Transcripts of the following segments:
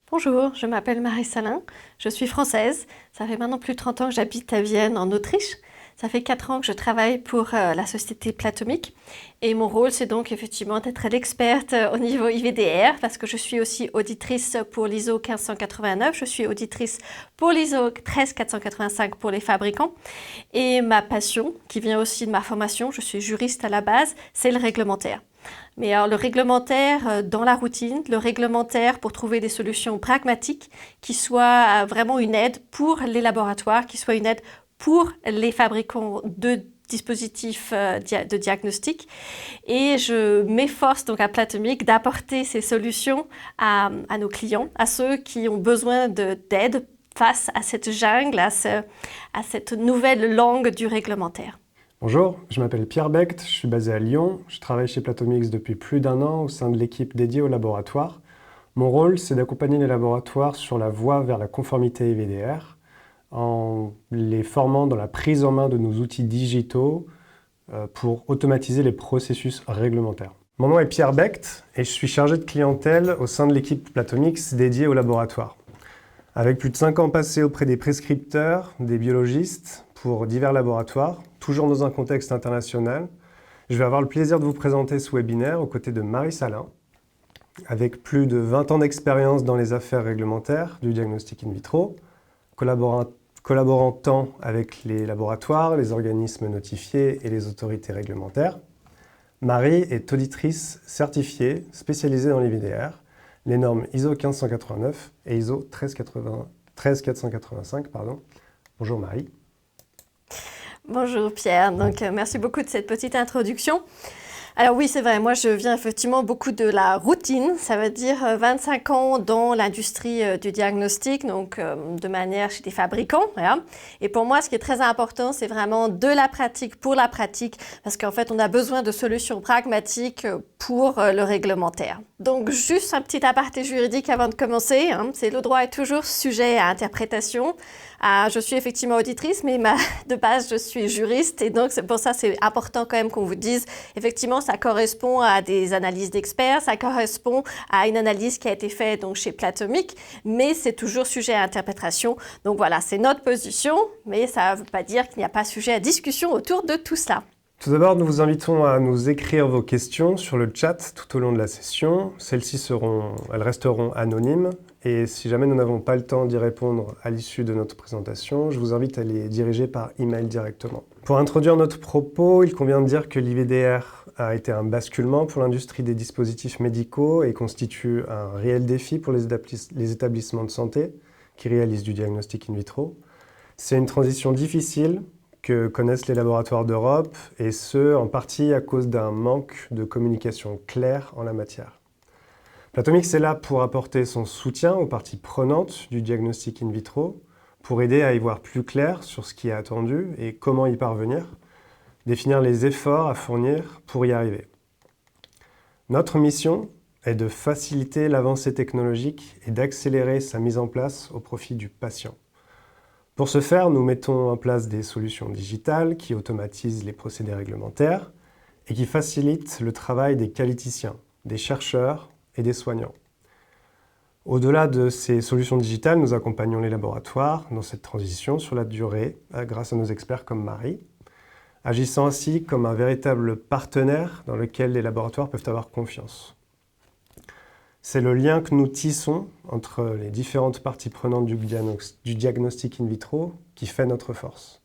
Bonjour, je m'appelle Marie Salin, je suis française. Ça fait maintenant plus de 30 ans que j'habite à Vienne, en Autriche. Ça fait 4 ans que je travaille pour la société Platomic. Et mon rôle, c'est donc effectivement d'être l'experte au niveau IVDR, parce que je suis aussi auditrice pour l'ISO 15189, je suis auditrice pour l'ISO 13485 pour les fabricants. Et ma passion, qui vient aussi de ma formation, je suis juriste à la base, c'est le réglementaire. Mais alors le réglementaire dans la routine, le réglementaire pour trouver des solutions pragmatiques qui soient vraiment une aide pour les laboratoires, qui soient une aide pour les fabricants de dispositifs de diagnostic. Et je m'efforce donc à Platomic d'apporter ces solutions à nos clients, à ceux qui ont besoin d'aide face à cette jungle, à cette nouvelle langue du réglementaire. Bonjour, je m'appelle Pierre Becht, je suis basé à Lyon. Je travaille chez Platomix depuis plus d'1 an au sein de l'équipe dédiée au laboratoire. Mon rôle, c'est d'accompagner les laboratoires sur la voie vers la conformité IVDR en les formant dans la prise en main de nos outils digitaux pour automatiser les processus réglementaires. Mon nom est Pierre Becht et je suis chargé de clientèle au sein de l'équipe Platomix dédiée au laboratoire. Avec plus de 5 ans passés auprès des prescripteurs, des biologistes, pour divers laboratoires, toujours dans un contexte international, je vais avoir le plaisir de vous présenter ce webinaire aux côtés de Marie Salin, avec plus de 20 ans d'expérience dans les affaires réglementaires du diagnostic in vitro, collaborant tant avec les laboratoires, les organismes notifiés et les autorités réglementaires. Marie est auditrice certifiée spécialisée dans l'IVDR, les normes ISO 15189 et ISO 13485. Bonjour Marie. Bonjour Pierre, donc merci beaucoup de cette petite introduction. Alors oui, c'est vrai, moi je viens effectivement beaucoup de la routine, ça veut dire 25 ans dans l'industrie du diagnostic, donc de manière chez des fabricants. Voilà. Et pour moi, ce qui est très important, c'est vraiment de la pratique pour la pratique, parce qu'en fait, on a besoin de solutions pragmatiques pour le réglementaire. Donc juste un petit aparté juridique avant de commencer, c'est le droit est toujours sujet à interprétation. Je suis effectivement auditrice, mais de base, je suis juriste, et donc c'est pour ça c'est important quand même qu'on vous dise, effectivement, ça correspond à des analyses d'experts, ça correspond à une analyse qui a été faite donc chez Platomic, mais c'est toujours sujet à interprétation. Donc voilà, c'est notre position, mais ça ne veut pas dire qu'il n'y a pas sujet à discussion autour de tout cela. Tout d'abord, nous vous invitons à nous écrire vos questions sur le chat tout au long de la session. Celles-ci elles resteront anonymes. Et si jamais nous n'avons pas le temps d'y répondre à l'issue de notre présentation, je vous invite à les diriger par email directement. Pour introduire notre propos, il convient de dire que l'IVDR a été un basculement pour l'industrie des dispositifs médicaux et constitue un réel défi pour les établissements de santé qui réalisent du diagnostic in vitro. C'est une transition difficile que connaissent les laboratoires d'Europe, et ce, en partie à cause d'un manque de communication claire en la matière. Platomix est là pour apporter son soutien aux parties prenantes du diagnostic in vitro, pour aider à y voir plus clair sur ce qui est attendu et comment y parvenir, définir les efforts à fournir pour y arriver. Notre mission est de faciliter l'avancée technologique et d'accélérer sa mise en place au profit du patient. Pour ce faire, nous mettons en place des solutions digitales qui automatisent les procédés réglementaires et qui facilitent le travail des qualiticiens, des chercheurs et des soignants. Au-delà de ces solutions digitales, nous accompagnons les laboratoires dans cette transition sur la durée grâce à nos experts comme Marie, agissant ainsi comme un véritable partenaire dans lequel les laboratoires peuvent avoir confiance. C'est le lien que nous tissons entre les différentes parties prenantes du diagnostic in vitro qui fait notre force.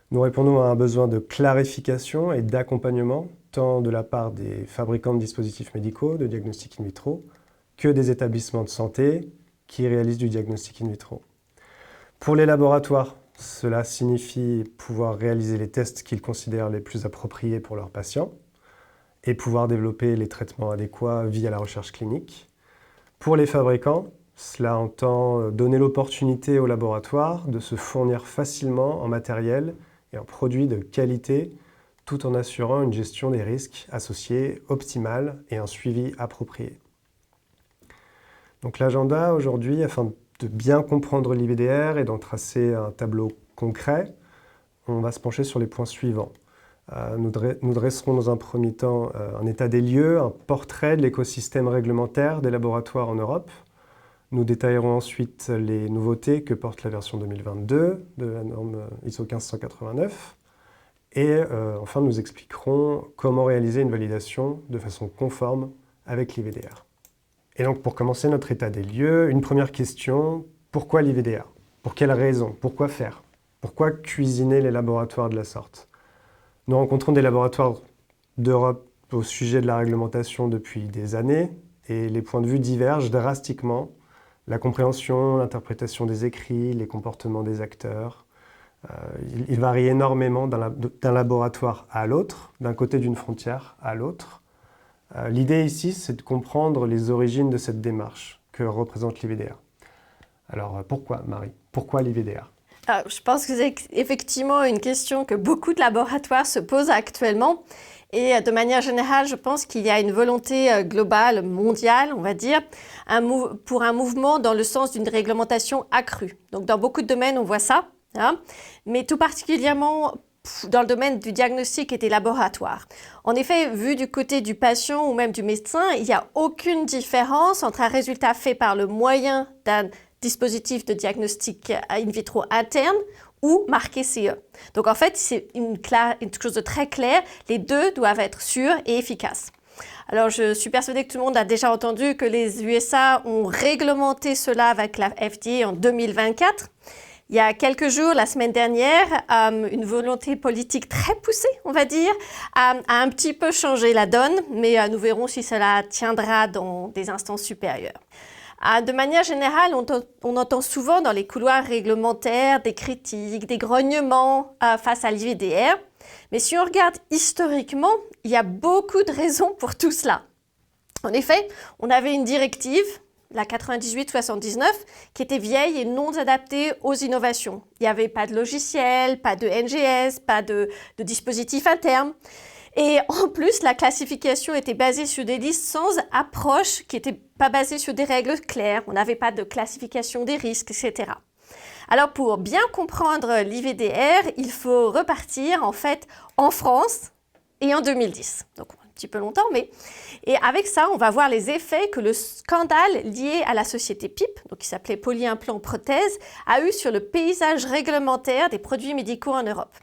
Nous répondons à un besoin de clarification et d'accompagnement, tant de la part des fabricants de dispositifs médicaux de diagnostic in vitro que des établissements de santé qui réalisent du diagnostic in vitro. Pour les laboratoires, cela signifie pouvoir réaliser les tests qu'ils considèrent les plus appropriés pour leurs patients et pouvoir développer les traitements adéquats via la recherche clinique. Pour les fabricants, cela entend donner l'opportunité aux laboratoires de se fournir facilement en matériel et en produits de qualité, tout en assurant une gestion des risques associés optimale et un suivi approprié. Donc l'agenda aujourd'hui, afin de bien comprendre l'IVDR et d'en tracer un tableau concret, on va se pencher sur les points suivants. Nous dresserons dans un premier temps un état des lieux, un portrait de l'écosystème réglementaire des laboratoires en Europe, Nous détaillerons ensuite les nouveautés que porte la version 2022 de la norme ISO 15189. Et enfin, nous expliquerons comment réaliser une validation de façon conforme avec l'IVDR. Et donc, pour commencer notre état des lieux, une première question, pourquoi l'IVDR? Pour quelles raisons? Pourquoi faire? Pourquoi cuisiner les laboratoires de la sorte? Nous rencontrons des laboratoires d'Europe au sujet de la réglementation depuis des années, et les points de vue divergent drastiquement. La compréhension, l'interprétation des écrits, les comportements des acteurs, il varie énormément d'un laboratoire à l'autre, d'un côté d'une frontière à l'autre. L'idée ici, c'est de comprendre les origines de cette démarche que représente l'IVDR. Alors pourquoi, Marie? Pourquoi l'IVDR? Je pense que c'est effectivement une question que beaucoup de laboratoires se posent actuellement. Et de manière générale, je pense qu'il y a une volonté globale, mondiale, on va dire, pour un mouvement dans le sens d'une réglementation accrue. Donc dans beaucoup de domaines, on voit ça, hein, mais tout particulièrement dans le domaine du diagnostic et des laboratoires. En effet, vu du côté du patient ou même du médecin, il n'y a aucune différence entre un résultat fait par le moyen d'un dispositif de diagnostic in vitro interne ou marqué CE. Donc en fait, c'est une chose de très clair, les deux doivent être sûrs et efficaces. Alors je suis persuadée que tout le monde a déjà entendu que les USA ont réglementé cela avec la FDA en 2024. Il y a quelques jours, la semaine dernière, une volonté politique très poussée, on va dire, a un petit peu changé la donne, mais nous verrons si cela tiendra dans des instances supérieures. De manière générale, on entend souvent dans les couloirs réglementaires des critiques, des grognements face à l'IVDR. Mais si on regarde historiquement, il y a beaucoup de raisons pour tout cela. En effet, on avait une directive, la 98/79, qui était vieille et non adaptée aux innovations. Il n'y avait pas de logiciel, pas de NGS, pas de dispositif interne. Et en plus, la classification était basée sur des listes sans approche, qui n'étaient pas basées sur des règles claires. On n'avait pas de classification des risques, etc. Alors, pour bien comprendre l'IVDR, il faut repartir en fait en France et en 2010. Donc, un petit peu longtemps, mais... Et avec ça, on va voir les effets que le scandale lié à la société PIP, donc qui s'appelait Polyimplant Prothèse, a eu sur le paysage réglementaire des produits médicaux en Europe.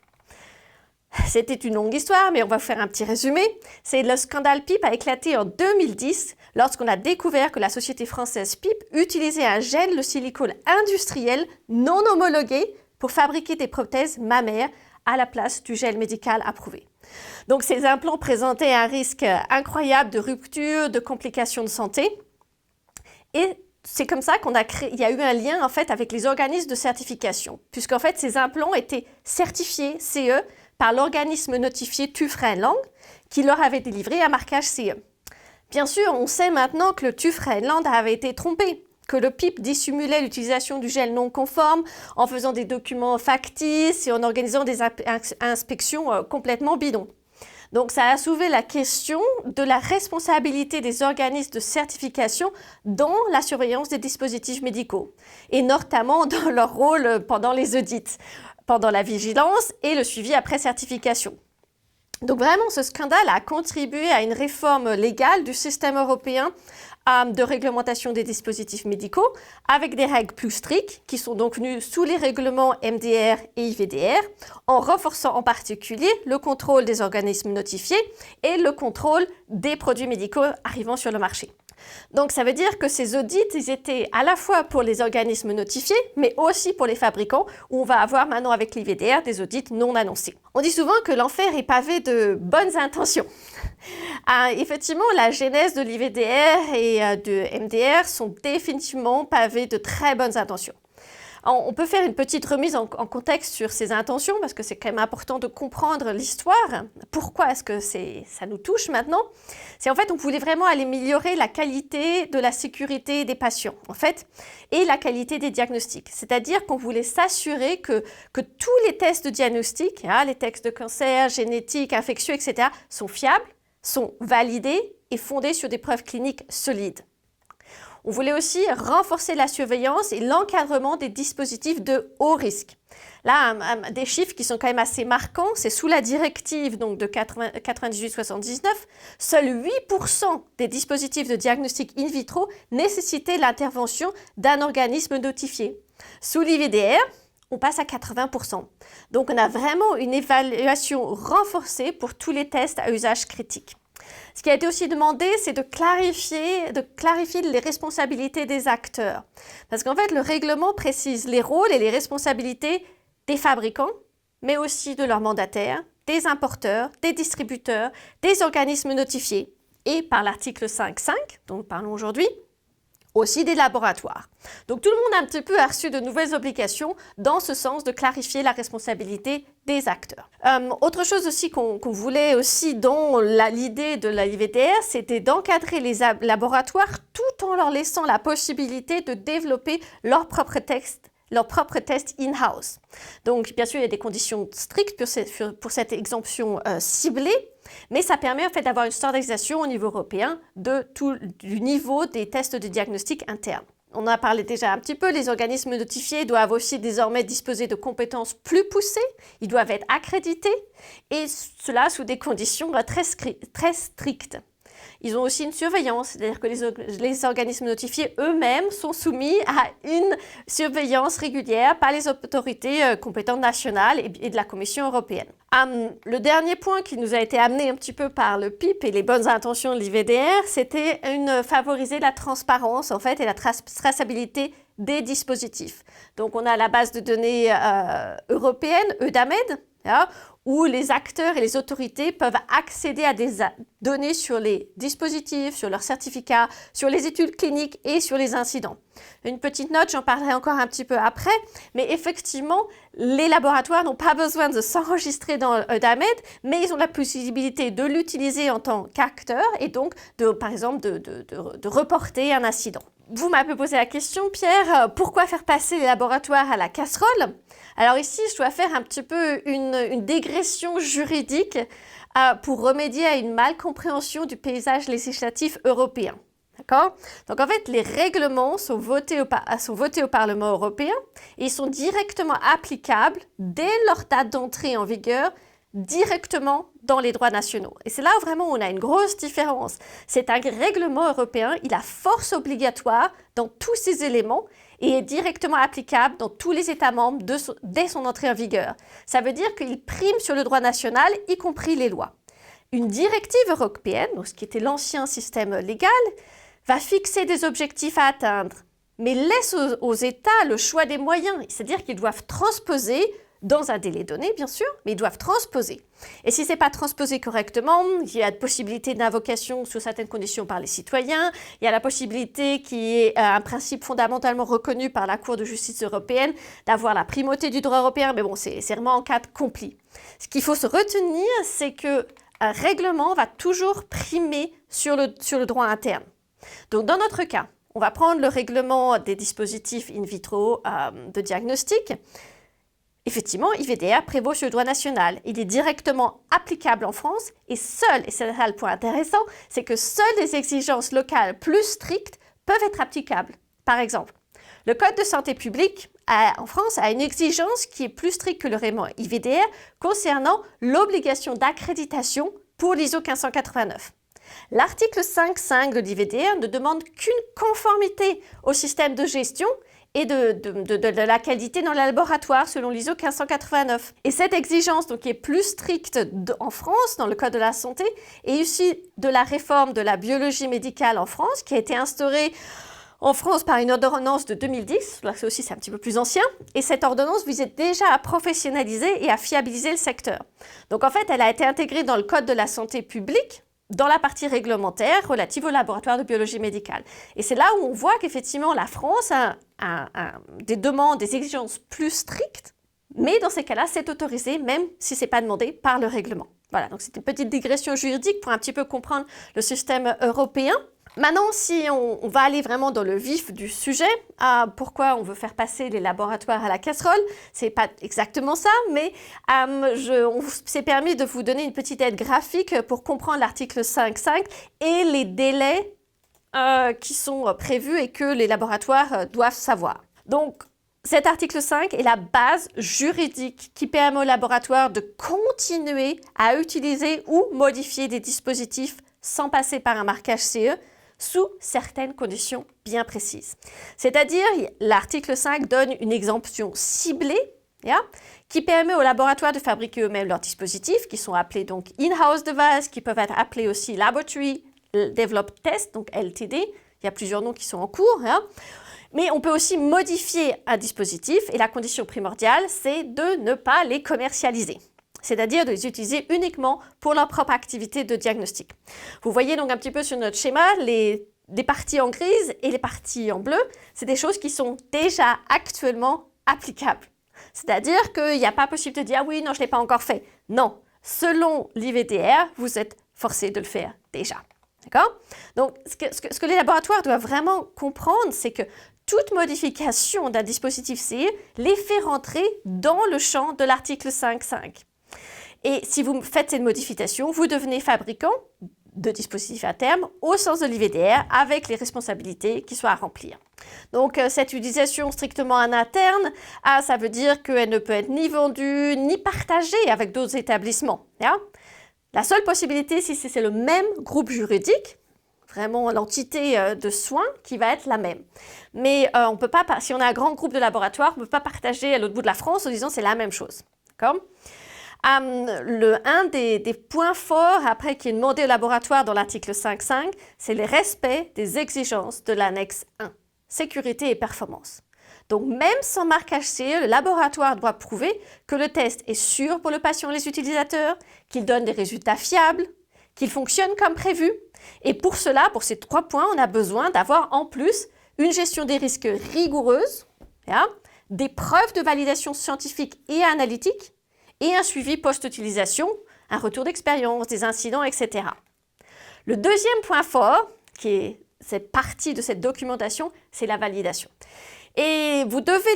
C'était une longue histoire, mais on va faire un petit résumé. C'est le scandale PIP a éclaté en 2010 lorsqu'on a découvert que la société française PIP utilisait un gel de silicone industriel non homologué pour fabriquer des prothèses mammaires à la place du gel médical approuvé. Donc ces implants présentaient un risque incroyable de rupture, de complications de santé. Et c'est comme ça il y a eu un lien en fait avec les organismes de certification, puisqu'en fait ces implants étaient certifiés CE par l'organisme notifié TÜV Rheinland qui leur avait délivré un marquage CE. Bien sûr, on sait maintenant que le TÜV Rheinland avait été trompé, que le PIP dissimulait l'utilisation du gel non conforme en faisant des documents factices et en organisant des inspections complètement bidons. Donc ça a soulevé la question de la responsabilité des organismes de certification dans la surveillance des dispositifs médicaux, et notamment dans leur rôle pendant les audits, pendant la vigilance et le suivi après certification. Donc vraiment, ce scandale a contribué à une réforme légale du système européen de réglementation des dispositifs médicaux, avec des règles plus strictes, qui sont donc venues sous les règlements MDR et IVDR, en renforçant en particulier le contrôle des organismes notifiés et le contrôle des produits médicaux arrivant sur le marché. Donc ça veut dire que ces audits, ils étaient à la fois pour les organismes notifiés, mais aussi pour les fabricants, où on va avoir maintenant avec l'IVDR des audits non annoncés. On dit souvent que l'enfer est pavé de bonnes intentions. Effectivement, la genèse de l'IVDR et de MDR sont définitivement pavées de très bonnes intentions. On peut faire une petite remise en contexte sur ces intentions, parce que c'est quand même important de comprendre l'histoire. Pourquoi est-ce que ça nous touche maintenant? C'est en fait, on voulait vraiment améliorer la qualité de la sécurité des patients, en fait, et la qualité des diagnostics. C'est-à-dire qu'on voulait s'assurer que tous les tests de diagnostic, les tests de cancer, génétique, infectieux, etc., sont fiables, sont validés et fondés sur des preuves cliniques solides. On voulait aussi renforcer la surveillance et l'encadrement des dispositifs de haut risque. Là, des chiffres qui sont quand même assez marquants, c'est sous la directive donc, de 98-79, seuls 8% des dispositifs de diagnostic in vitro nécessitaient l'intervention d'un organisme notifié. Sous l'IVDR, on passe à 80%. Donc, on a vraiment une évaluation renforcée pour tous les tests à usage critique. Ce qui a été aussi demandé, c'est de clarifier les responsabilités des acteurs. Parce qu'en fait, le règlement précise les rôles et les responsabilités des fabricants, mais aussi de leurs mandataires, des importeurs, des distributeurs, des organismes notifiés et par l'article 5.5, dont nous parlons aujourd'hui, aussi des laboratoires. Donc tout le monde a un petit peu reçu de nouvelles obligations dans ce sens de clarifier la responsabilité des acteurs. Autre chose aussi qu'on voulait aussi dans l'idée de la IVDR, c'était d'encadrer les laboratoires tout en leur laissant la possibilité de développer leurs propres tests in-house. Donc, bien sûr, il y a des conditions strictes pour cette exemption ciblée, mais ça permet en fait d'avoir une standardisation au niveau européen du niveau des tests de diagnostic interne. On en a parlé déjà un petit peu, les organismes notifiés doivent aussi désormais disposer de compétences plus poussées, ils doivent être accrédités, et cela sous des conditions très strictes. Ils ont aussi une surveillance, c'est-à-dire que les organismes notifiés eux-mêmes sont soumis à une surveillance régulière par les autorités compétentes nationales et de la Commission européenne. Le dernier point qui nous a été amené un petit peu par le PIP et les bonnes intentions de l'IVDR, c'était favoriser la transparence en fait, et la traçabilité des dispositifs. Donc on a la base de données européenne, EUDAMED, où les acteurs et les autorités peuvent accéder à des données sur les dispositifs, sur leurs certificats, sur les études cliniques et sur les incidents. Une petite note, j'en parlerai encore un petit peu après, mais effectivement, les laboratoires n'ont pas besoin de s'enregistrer dans EUDAMED, mais ils ont la possibilité de l'utiliser en tant qu'acteur et donc, par exemple, de reporter un incident. Vous m'avez posé la question, Pierre, pourquoi faire passer les laboratoires à la casserole? Alors ici, je dois faire un petit peu une dégression juridique pour remédier à une malcompréhension du paysage législatif européen. D'accord? Donc en fait, les règlements sont votés au Parlement européen et ils sont directement applicables dès leur date d'entrée en vigueur directement dans les droits nationaux. Et c'est là où vraiment on a une grosse différence. C'est un règlement européen, il a force obligatoire dans tous ces éléments et est directement applicable dans tous les États membres dès son entrée en vigueur. Ça veut dire qu'il prime sur le droit national, y compris les lois. Une directive européenne, donc ce qui était l'ancien système légal, va fixer des objectifs à atteindre, mais laisse aux États le choix des moyens, c'est-à-dire qu'ils doivent transposer dans un délai donné, bien sûr, mais ils doivent transposer. Et si ce n'est pas transposé correctement, il y a de possibilités d'invocation sous certaines conditions par les citoyens, il y a la possibilité qui est un principe fondamentalement reconnu par la Cour de justice européenne d'avoir la primauté du droit européen, mais bon, c'est vraiment en cas de conflit. Ce qu'il faut se retenir, c'est qu'un règlement va toujours primer sur le droit interne. Donc, dans notre cas, on va prendre le règlement des dispositifs in vitro de diagnostic. Effectivement, IVDR prévaut sur le droit national. Il est directement applicable en France et seul, et c'est là le point intéressant, c'est que seules les exigences locales plus strictes peuvent être applicables. Par exemple, le Code de santé publique en France a une exigence qui est plus stricte que le règlement IVDR concernant l'obligation d'accréditation pour l'ISO 1589. L'article 5.5 de l'IVDR ne demande qu'une conformité au système de gestion et de la qualité dans le laboratoire selon l'ISO 1589. Et cette exigence, donc, qui est plus stricte en France, dans le Code de la santé, est issue de la réforme de la biologie médicale en France, qui a été instaurée en France par une ordonnance de 2010, là c'est un petit peu plus ancien, et cette ordonnance visait déjà à professionnaliser et à fiabiliser le secteur. Donc en fait, elle a été intégrée dans le Code de la santé publique, dans la partie réglementaire relative au laboratoire de biologie médicale. Et c'est là où on voit qu'effectivement la France a des demandes, des exigences plus strictes, mais dans ces cas-là, c'est autorisé, même si ce n'est pas demandé par le règlement. Voilà, donc c'est une petite digression juridique pour un petit peu comprendre le système européen. Maintenant, si on va aller vraiment dans le vif du sujet, pourquoi on veut faire passer les laboratoires à la casserole, c'est pas exactement ça, mais on s'est permis de vous donner une petite aide graphique pour comprendre l'article 5.5 et les délais qui sont prévus et que les laboratoires doivent savoir. Donc, cet article 5 est la base juridique qui permet aux laboratoires de continuer à utiliser ou modifier des dispositifs sans passer par un marquage CE sous certaines conditions bien précises. C'est-à-dire, l'article 5 donne une exemption ciblée qui permet aux laboratoires de fabriquer eux-mêmes leurs dispositifs, qui sont appelés donc in-house devices, qui peuvent être appelés aussi Laboratory Developed Test, donc LTD. Il y a plusieurs noms qui sont en cours. Mais on peut aussi modifier un dispositif et la condition primordiale, c'est de ne pas les commercialiser. C'est-à-dire de les utiliser uniquement pour leur propre activité de diagnostic. Vous voyez donc un petit peu sur notre schéma les parties en grise et les parties en bleu. C'est des choses qui sont déjà actuellement applicables. C'est-à-dire qu'il n'y a pas possible de dire « Ah oui, non, je ne l'ai pas encore fait ». Non, selon l'IVDR, vous êtes forcé de le faire déjà. D'accord ? Donc, ce que les laboratoires doivent vraiment comprendre, c'est que toute modification d'un dispositif CE les fait rentrer dans le champ de l'article 5.5. Et si vous faites cette modification, vous devenez fabricant de dispositifs à terme au sens de l'IVDR avec les responsabilités qui sont à remplir. Donc, cette utilisation strictement en interne, ça veut dire qu'elle ne peut être ni vendue ni partagée avec d'autres établissements. La seule possibilité, si c'est le même groupe juridique, vraiment l'entité de soins qui va être la même. Mais on peut pas, si on a un grand groupe de laboratoires, on ne peut pas partager à l'autre bout de la France en disant c'est la même chose. D'accord ? Un des points forts après qui est demandé au laboratoire dans l'article 5.5, c'est le respect des exigences de l'annexe 1, sécurité et performance. Donc même sans marquage CE, le laboratoire doit prouver que le test est sûr pour le patient et les utilisateurs, qu'il donne des résultats fiables, qu'il fonctionne comme prévu. Et pour cela, pour ces 3 points, on a besoin d'avoir en plus une gestion des risques rigoureuse, des preuves de validation scientifique et analytique, et un suivi post-utilisation, un retour d'expérience, des incidents, etc. Le deuxième point fort, qui est cette partie de cette documentation, c'est la validation. Et vous devez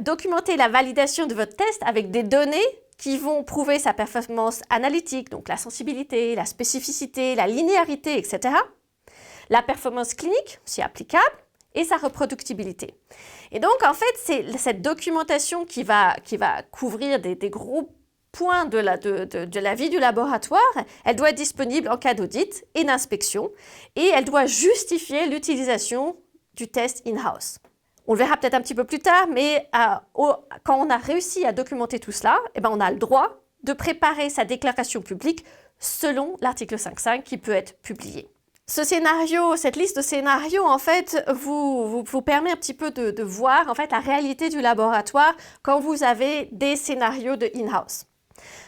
documenter la validation de votre test avec des données qui vont prouver sa performance analytique, donc la sensibilité, la spécificité, la linéarité, etc. La performance clinique, si applicable, et sa reproductibilité. Et donc, en fait, c'est cette documentation qui va couvrir des gros points de la vie du laboratoire. Elle doit être disponible en cas d'audit et d'inspection, et elle doit justifier l'utilisation du test in-house. On le verra peut-être un petit peu plus tard, mais quand on a réussi à documenter tout cela, on a le droit de préparer sa déclaration publique selon l'article 5.5 qui peut être publié. Ce scénario, cette liste de scénarios, en fait, vous permet un petit peu de voir en fait la réalité du laboratoire quand vous avez des scénarios de in-house.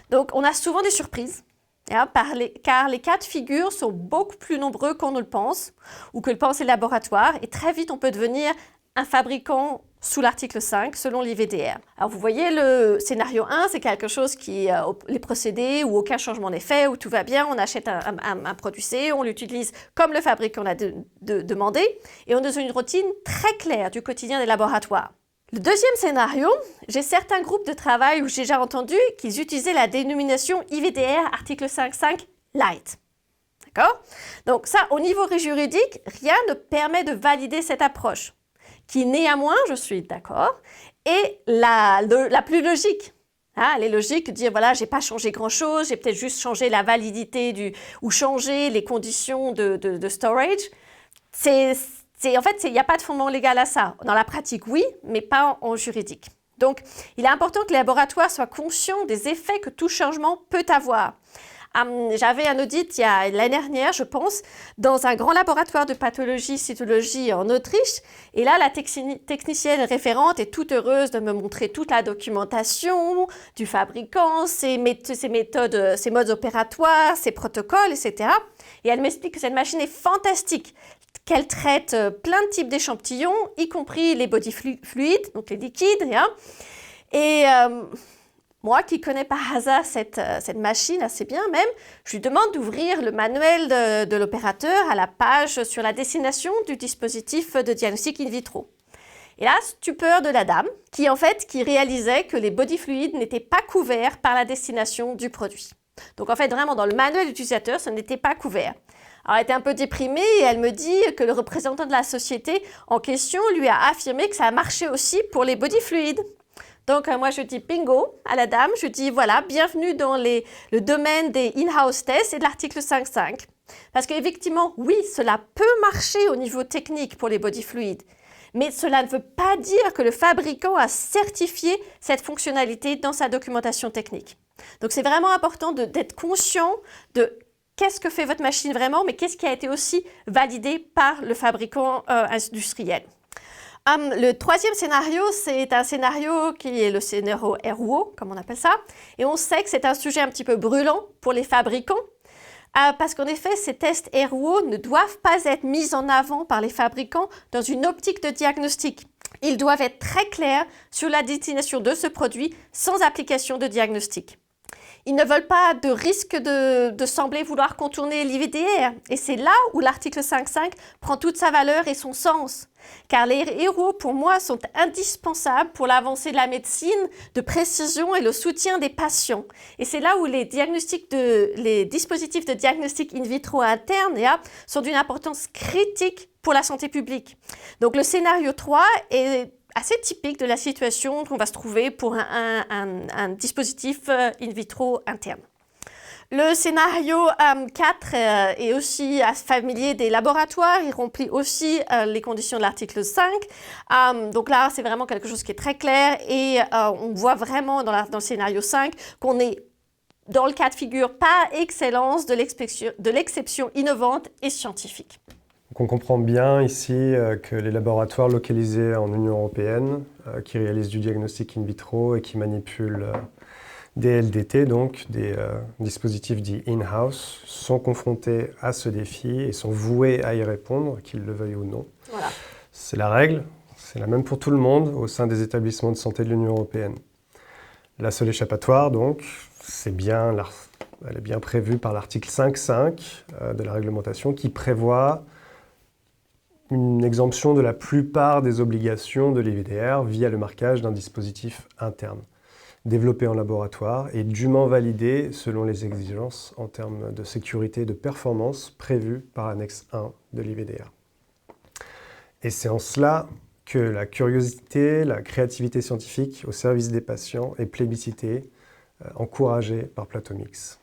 Donc, on a souvent des surprises, car les cas de figure sont beaucoup plus nombreux qu'on ne le pense, ou que le pense le laboratoire, et très vite on peut devenir un fabricant sous l'article 5, selon l'IVDR. Alors vous voyez, le scénario 1, c'est quelque chose qui, les procédés, où aucun changement n'est fait, où tout va bien, on achète un produit C, on l'utilise comme le fabricant l'a demandé, et on est dans une routine très claire du quotidien des laboratoires. Le deuxième scénario, j'ai certains groupes de travail où j'ai déjà entendu qu'ils utilisaient la dénomination IVDR article 5.5 Light. D'accord ? Donc ça, au niveau juridique, rien ne permet de valider cette approche, qui néanmoins, je suis d'accord, est la plus logique. Elle est logique de dire, voilà, j'ai pas changé grand-chose, j'ai peut-être juste changé la validité ou changé les conditions de storage. En fait, il n'y a pas de fondement légal à ça. Dans la pratique, oui, mais pas en juridique. Donc, il est important que les laboratoires soient conscients des effets que tout changement peut avoir. J'avais un audit l'année dernière, je pense, dans un grand laboratoire de pathologie, cytologie en Autriche. Et là, la technicienne référente est toute heureuse de me montrer toute la documentation du fabricant, ses méthodes, ses modes opératoires, ses protocoles, etc. Et elle m'explique que cette machine est fantastique, qu'elle traite plein de types d'échantillons, y compris les body fluides, donc les liquides. Moi, qui connais par hasard cette machine assez bien même, je lui demande d'ouvrir le manuel de l'opérateur à la page sur la destination du dispositif de diagnostic in vitro. Et là, stupeur de la dame, qui réalisait que les body fluides n'étaient pas couverts par la destination du produit. Donc en fait, vraiment, dans le manuel d'utilisateur, ce n'était pas couvert. Alors, elle était un peu déprimée et elle me dit que le représentant de la société en question lui a affirmé que ça a marché aussi pour les body fluids. Donc, moi, je dis bingo à la dame. Je dis, voilà, bienvenue dans le domaine des in-house tests et de l'article 5.5. Parce qu'effectivement, oui, cela peut marcher au niveau technique pour les body fluids. Mais cela ne veut pas dire que le fabricant a certifié cette fonctionnalité dans sa documentation technique. Donc, c'est vraiment important d'être conscient de qu'est-ce que fait votre machine vraiment, mais qu'est-ce qui a été aussi validé par le fabricant industriel. Le troisième scénario, c'est un scénario qui est le scénario RO, comme on appelle ça. Et on sait que c'est un sujet un petit peu brûlant pour les fabricants, parce qu'en effet, ces tests RO ne doivent pas être mis en avant par les fabricants dans une optique de diagnostic. Ils doivent être très clairs sur la destination de ce produit sans application de diagnostic. Ils ne veulent pas de risque de sembler vouloir contourner l'IVDR. Et c'est là où l'article 5.5 prend toute sa valeur et son sens. Car les héros, pour moi, sont indispensables pour l'avancée de la médecine, de précision et le soutien des patients. Et c'est là où les dispositifs de diagnostic in vitro interne sont d'une importance critique pour la santé publique. Donc le scénario 3 est assez typique de la situation qu'on va se trouver pour un dispositif in vitro interne. Le scénario 4 est aussi familier des laboratoires, il remplit aussi les conditions de l'article 5. Donc là, c'est vraiment quelque chose qui est très clair et on voit vraiment dans le scénario 5 qu'on est dans le cas de figure par excellence de l'exception innovante et scientifique. Donc on comprend bien ici que les laboratoires localisés en Union européenne, qui réalisent du diagnostic in vitro et qui manipulent des LDT, donc des dispositifs dits in-house, sont confrontés à ce défi et sont voués à y répondre, qu'ils le veuillent ou non. Voilà. C'est la règle, c'est la même pour tout le monde au sein des établissements de santé de l'Union européenne. La seule échappatoire, donc, elle est bien prévue par l'article 5.5 de la réglementation qui prévoit une exemption de la plupart des obligations de l'IVDR via le marquage d'un dispositif interne, développé en laboratoire et dûment validé selon les exigences en termes de sécurité et de performance prévues par l'annexe 1 de l'IVDR. Et c'est en cela que la curiosité, la créativité scientifique au service des patients est plébiscitée, encouragée par Platomix.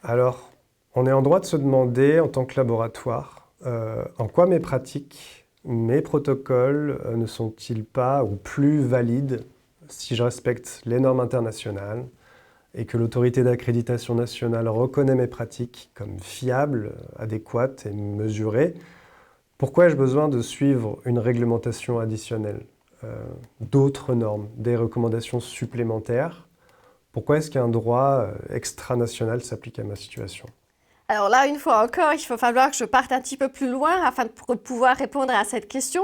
Alors, on est en droit de se demander, en tant que laboratoire, en quoi mes pratiques, mes protocoles ne sont-ils pas ou plus valides si je respecte les normes internationales et que l'autorité d'accréditation nationale reconnaît mes pratiques comme fiables, adéquates et mesurées? Pourquoi ai-je besoin de suivre une réglementation additionnelle, d'autres normes, des recommandations supplémentaires? Pourquoi est-ce qu'un droit extranational s'applique à ma situation? Alors là, une fois encore, il va falloir que je parte un petit peu plus loin afin de pouvoir répondre à cette question.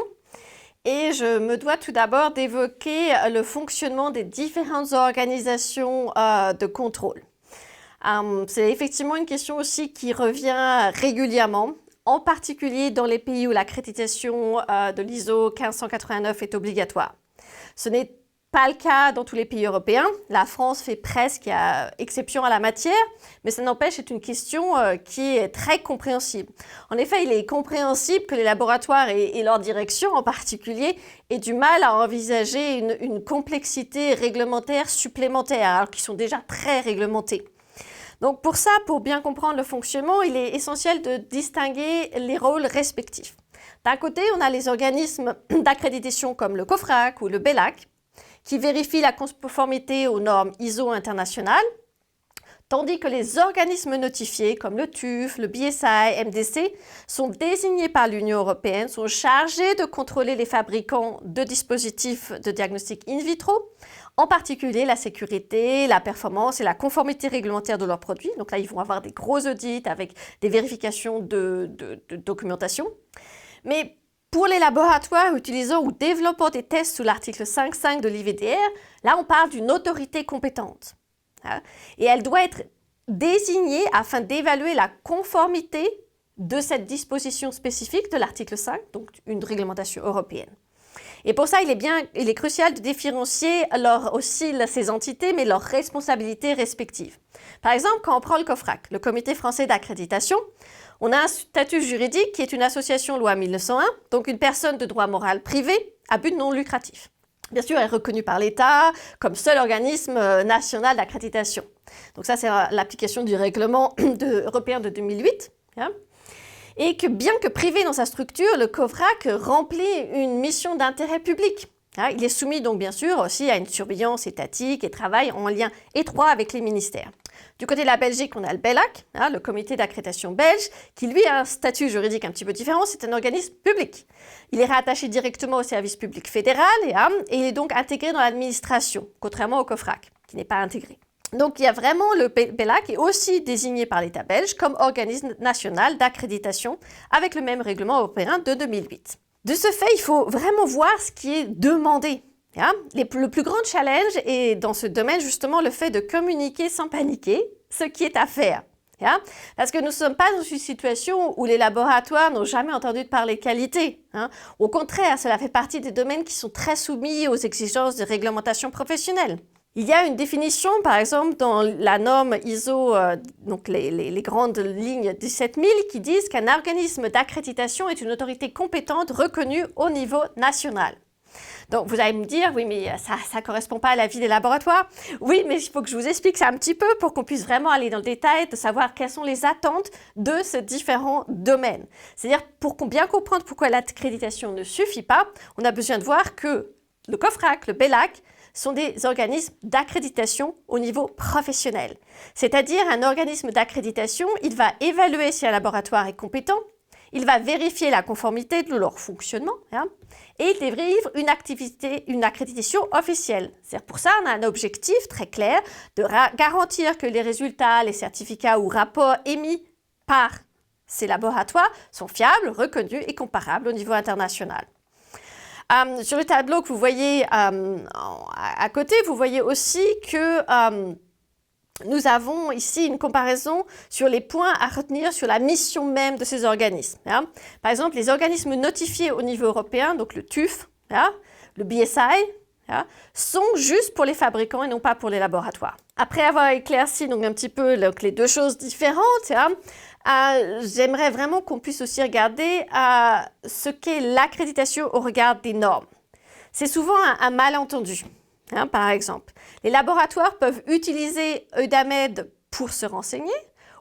Et je me dois tout d'abord d'évoquer le fonctionnement des différentes organisations de contrôle. C'est effectivement une question aussi qui revient régulièrement, en particulier dans les pays où l'accréditation de l'ISO 15189 est obligatoire. Ce n'est pas le cas dans tous les pays européens. La France fait presque exception à la matière, mais ça n'empêche, c'est une question qui est très compréhensible. En effet, il est compréhensible que les laboratoires et leur direction en particulier aient du mal à envisager une complexité réglementaire supplémentaire, alors qu'ils sont déjà très réglementés. Donc pour ça, pour bien comprendre le fonctionnement, il est essentiel de distinguer les rôles respectifs. D'un côté, on a les organismes d'accréditation comme le COFRAC ou le BELAC, qui vérifient la conformité aux normes ISO internationales, tandis que les organismes notifiés comme le TÜV, le BSI, MDC sont désignés par l'Union européenne, sont chargés de contrôler les fabricants de dispositifs de diagnostic in vitro, en particulier la sécurité, la performance et la conformité réglementaire de leurs produits. Donc là, ils vont avoir des gros audits avec des vérifications de documentation. Mais pour les laboratoires utilisant ou développant des tests sous l'article 5.5 de l'IVDR, là on parle d'une autorité compétente. Et elle doit être désignée afin d'évaluer la conformité de cette disposition spécifique de l'article 5, donc une réglementation européenne. Et pour ça, il est crucial de différencier ces entités, mais leurs responsabilités respectives. Par exemple, quand on prend le COFRAC, le Comité français d'accréditation, on a un statut juridique qui est une association loi 1901, donc une personne de droit moral privé à but non lucratif. Bien sûr, elle est reconnue par l'État comme seul organisme national d'accréditation. Donc ça, c'est l'application du règlement européen de 2008. Hein. Et que bien que privé dans sa structure, le COFRAC remplit une mission d'intérêt public. Hein. Il est soumis donc bien sûr aussi à une surveillance étatique et travaille en lien étroit avec les ministères. Du côté de la Belgique, on a le BELAC, hein, le comité d'accréditation belge, qui lui a un statut juridique un petit peu différent, c'est un organisme public. Il est rattaché directement au service public fédéral et il est donc intégré dans l'administration, contrairement au COFRAC, qui n'est pas intégré. Donc il y a vraiment le BELAC qui est aussi désigné par l'État belge comme organisme national d'accréditation avec le même règlement européen de 2008. De ce fait, il faut vraiment voir ce qui est demandé. Hein? Le plus grand challenge est dans ce domaine justement le fait de communiquer sans paniquer ce qui est à faire. Hein? Parce que nous ne sommes pas dans une situation où les laboratoires n'ont jamais entendu parler qualité. Hein? Au contraire, cela fait partie des domaines qui sont très soumis aux exigences de réglementation professionnelle. Il y a une définition, par exemple, dans la norme ISO, donc les grandes lignes 17000, qui disent qu'un organisme d'accréditation est une autorité compétente reconnue au niveau national. Donc, vous allez me dire, oui, mais ça ne correspond pas à la vie des laboratoires. Oui, mais il faut que je vous explique ça un petit peu pour qu'on puisse vraiment aller dans le détail, de savoir quelles sont les attentes de ces différents domaines. C'est-à-dire, pour bien comprendre pourquoi l'accréditation ne suffit pas, on a besoin de voir que le COFRAC, le BELAC, sont des organismes d'accréditation au niveau professionnel. C'est-à-dire, un organisme d'accréditation, il va évaluer si un laboratoire est compétent, il va vérifier la conformité de leur fonctionnement et il délivre une accréditation officielle. C'est pour ça qu'on a un objectif très clair de garantir que les résultats, les certificats ou rapports émis par ces laboratoires sont fiables, reconnus et comparables au niveau international. Sur le tableau que vous voyez à côté, vous voyez aussi que nous avons ici une comparaison sur les points à retenir sur la mission même de ces organismes. Hein. Par exemple, les organismes notifiés au niveau européen, donc le TÜV, le BSI, sont juste pour les fabricants et non pas pour les laboratoires. Après avoir éclairci donc un petit peu les deux choses différentes, j'aimerais vraiment qu'on puisse aussi regarder ce qu'est l'accréditation au regard des normes. C'est souvent un malentendu. Par exemple, les laboratoires peuvent utiliser EUDAMED pour se renseigner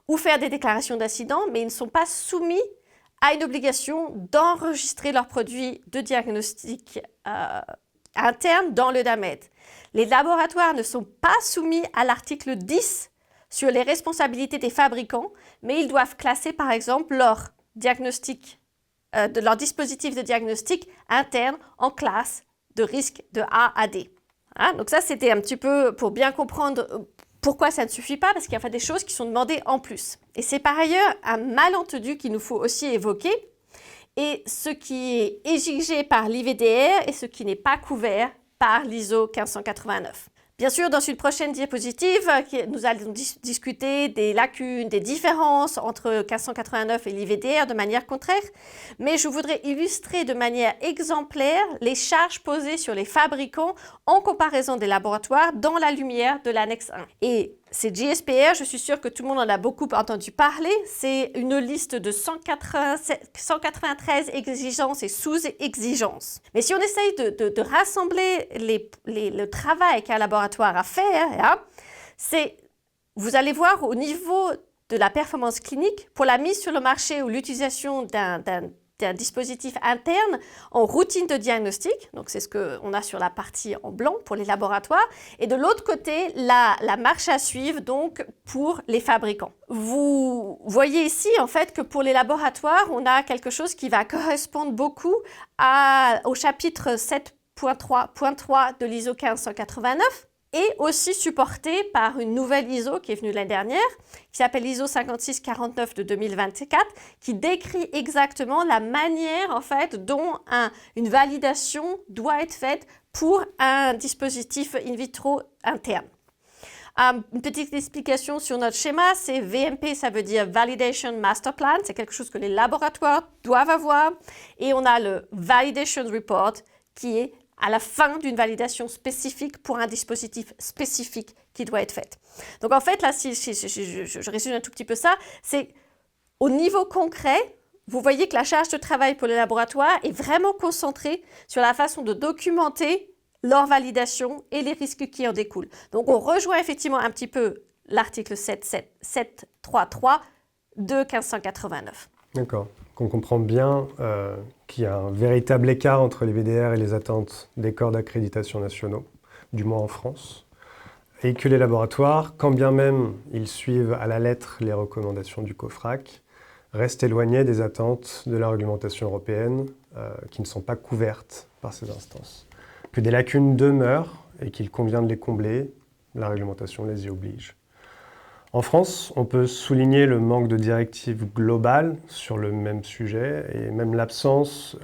ou faire des déclarations d'incidents, mais ils ne sont pas soumis à une obligation d'enregistrer leurs produits de diagnostic interne dans l'EUDAMED. Les laboratoires ne sont pas soumis à l'article 10 sur les responsabilités des fabricants, mais ils doivent classer par exemple leur dispositif de diagnostic interne en classe de risque de A à D. Donc ça, c'était un petit peu pour bien comprendre pourquoi ça ne suffit pas, parce qu'il y a des choses qui sont demandées en plus. Et c'est par ailleurs un malentendu qu'il nous faut aussi évoquer, et ce qui est exigé par l'IVDR et ce qui n'est pas couvert par l'ISO 1589. Bien sûr, dans une prochaine diapositive, nous allons discuter des lacunes, des différences entre 1589 et l'IVDR de manière contraire, mais je voudrais illustrer de manière exemplaire les charges posées sur les fabricants en comparaison des laboratoires dans la lumière de l'annexe 1. Et ces GSPR, je suis sûre que tout le monde en a beaucoup entendu parler, c'est une liste de 193 exigences et sous-exigences. Mais si on essaye de rassembler le travail qu'un laboratoire a faire, vous allez voir au niveau de la performance clinique, pour la mise sur le marché ou l'utilisation d'un dispositif interne en routine de diagnostic, donc c'est ce qu'on a sur la partie en blanc pour les laboratoires, et de l'autre côté, la marche à suivre donc pour les fabricants. Vous voyez ici en fait que pour les laboratoires, on a quelque chose qui va correspondre beaucoup au chapitre 7.3 de l'ISO 1589, et aussi supporté par une nouvelle ISO qui est venue l'année dernière, qui s'appelle l'ISO 5649 de 2024, qui décrit exactement la manière en fait dont une validation doit être faite pour un dispositif in vitro interne. Une petite explication sur notre schéma, c'est VMP, ça veut dire Validation Master Plan, c'est quelque chose que les laboratoires doivent avoir, et on a le Validation Report qui est à la fin d'une validation spécifique pour un dispositif spécifique qui doit être fait. Donc en fait, là, si je résume un tout petit peu ça, c'est au niveau concret, vous voyez que la charge de travail pour les laboratoires est vraiment concentrée sur la façon de documenter leur validation et les risques qui en découlent. Donc on rejoint effectivement un petit peu l'article 733 de 1589. D'accord. Qu'on comprend bien qu'il y a un véritable écart entre les VDR et les attentes des corps d'accréditation nationaux, du moins en France, et que les laboratoires, quand bien même ils suivent à la lettre les recommandations du COFRAC, restent éloignés des attentes de la réglementation européenne qui ne sont pas couvertes par ces instances. Que des lacunes demeurent et qu'il convient de les combler, la réglementation les y oblige. En France, on peut souligner le manque de directives globales sur le même sujet et même l'absence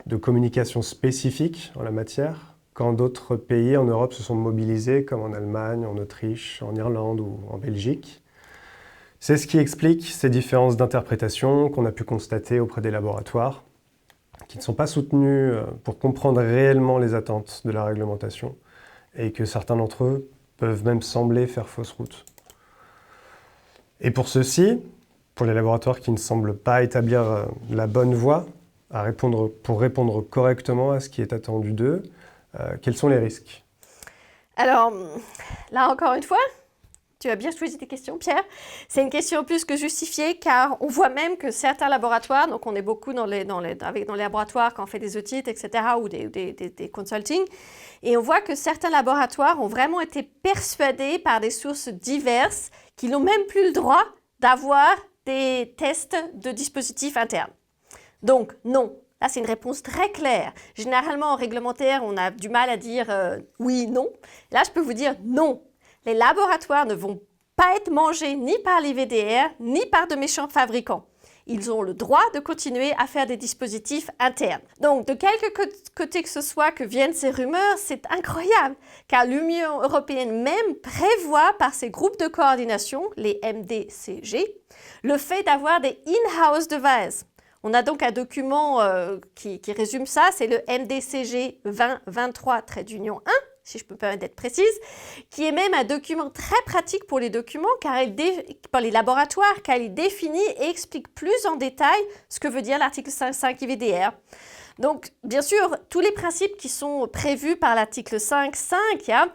de communication spécifique en la matière, quand d'autres pays en Europe se sont mobilisés, comme en Allemagne, en Autriche, en Irlande ou en Belgique. C'est ce qui explique ces différences d'interprétation qu'on a pu constater auprès des laboratoires, qui ne sont pas soutenus pour comprendre réellement les attentes de la réglementation et que certains d'entre eux peuvent même sembler faire fausse route. Et pour ceux-ci, pour les laboratoires qui ne semblent pas établir la bonne voie pour répondre correctement à ce qui est attendu d'eux, quels sont les risques? Alors, là encore une fois, tu as bien choisi tes questions, Pierre. C'est une question plus que justifiée car on voit même que certains laboratoires, donc on est beaucoup dans les laboratoires quand on fait des audits, etc., ou des consulting, et on voit que certains laboratoires ont vraiment été persuadés par des sources diverses qu'ils n'ont même plus le droit d'avoir des tests de dispositifs internes. Donc, non. Là, c'est une réponse très claire. Généralement, en réglementaire, on a du mal à dire oui, non. Là, je peux vous dire non. Les laboratoires ne vont pas être mangés ni par les VDR, ni par de méchants fabricants. Ils ont le droit de continuer à faire des dispositifs internes. Donc, de quelque côté que ce soit que viennent ces rumeurs, c'est incroyable, car l'Union européenne même prévoit par ses groupes de coordination, les MDCG, le fait d'avoir des in-house devices. On a donc un document qui résume ça, c'est le MDCG 2023-1, si je peux me permettre d'être précise, qui est même un document très pratique pour les documents, pour les laboratoires, car il définit et explique plus en détail ce que veut dire l'article 5.5 IVDR. Donc, bien sûr, tous les principes qui sont prévus par l'article 5.5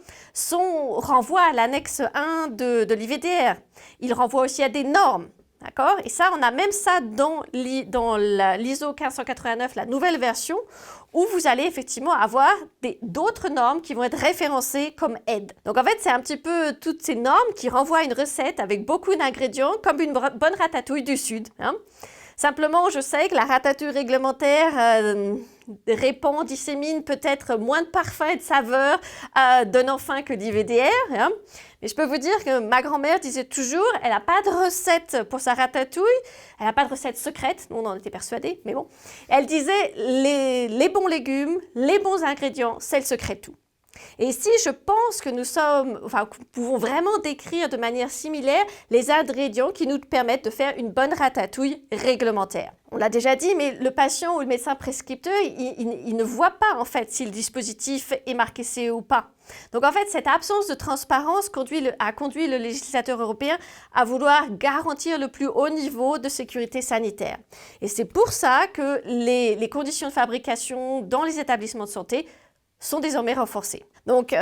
renvoient à l'annexe 1 de l'IVDR. Il renvoie aussi à des normes. D'accord? Et ça, on a même ça dans l'ISO 1589, la nouvelle version, où vous allez effectivement avoir d'autres normes qui vont être référencées comme aide. Donc en fait, c'est un petit peu toutes ces normes qui renvoient à une recette avec beaucoup d'ingrédients, comme une bonne ratatouille du Sud. Hein? Simplement, je sais que la ratatouille réglementaire dissémine peut-être moins de parfum et de saveur, donnant faim que l'IVDR. Hein. Mais je peux vous dire que ma grand-mère disait toujours, elle n'a pas de recette pour sa ratatouille, elle n'a pas de recette secrète, nous on en était persuadés, mais bon. Elle disait, les bons légumes, les bons ingrédients, c'est le secret de tout. Et ici, je pense que nous pouvons vraiment décrire de manière similaire les ingrédients qui nous permettent de faire une bonne ratatouille réglementaire. On l'a déjà dit, mais le patient ou le médecin prescripteur, il ne voit pas en fait si le dispositif est marqué CE ou pas. Donc en fait, cette absence de transparence a conduit le législateur européen à vouloir garantir le plus haut niveau de sécurité sanitaire. Et c'est pour ça que les conditions de fabrication dans les établissements de santé sont désormais renforcées. Donc,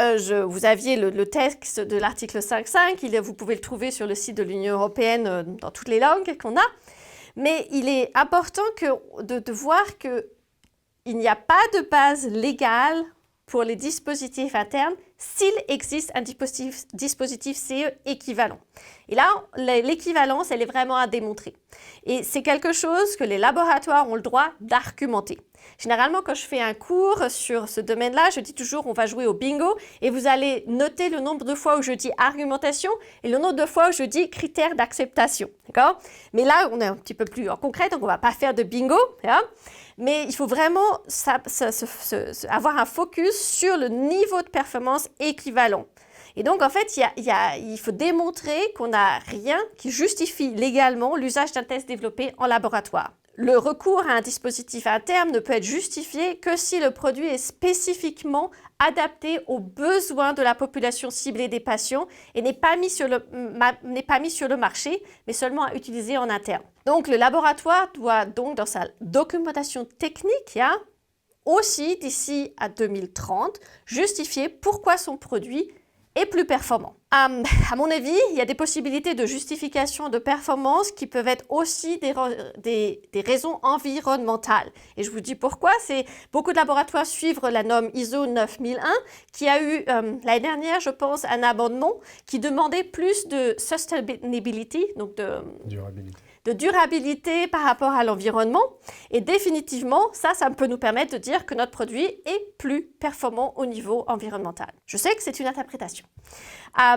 vous aviez le texte de l'article 5.5, vous pouvez le trouver sur le site de l'Union européenne dans toutes les langues qu'on a, mais il est important de voir qu'il n'y a pas de base légale pour les dispositifs internes s'il existe un dispositif CE équivalent. Et là, l'équivalence, elle est vraiment à démontrer. Et c'est quelque chose que les laboratoires ont le droit d'argumenter. Généralement, quand je fais un cours sur ce domaine-là, je dis toujours on va jouer au bingo et vous allez noter le nombre de fois où je dis argumentation et le nombre de fois où je dis critères d'acceptation. D'accord? Mais là, on est un petit peu plus en concret, donc on ne va pas faire de bingo. Hein? Mais il faut vraiment avoir un focus sur le niveau de performance équivalent. Et donc, en fait, il faut démontrer qu'on n'a rien qui justifie légalement l'usage d'un test développé en laboratoire. Le recours à un dispositif interne ne peut être justifié que si le produit est spécifiquement adapté aux besoins de la population ciblée des patients et n'est pas mis sur le marché, mais seulement utilisé en interne. Donc, le laboratoire doit donc, dans sa documentation technique, aussi d'ici à 2030, justifier pourquoi son produit est plus performant. À mon avis, il y a des possibilités de justification de performance qui peuvent être aussi des raisons environnementales. Et je vous dis pourquoi. C'est beaucoup de laboratoires suivent la norme ISO 9001 qui a eu l'année dernière, je pense, un amendement qui demandait plus de sustainability, donc de durabilité par rapport à l'environnement. Et définitivement, ça peut nous permettre de dire que notre produit est plus performant au niveau environnemental. Je sais que c'est une interprétation.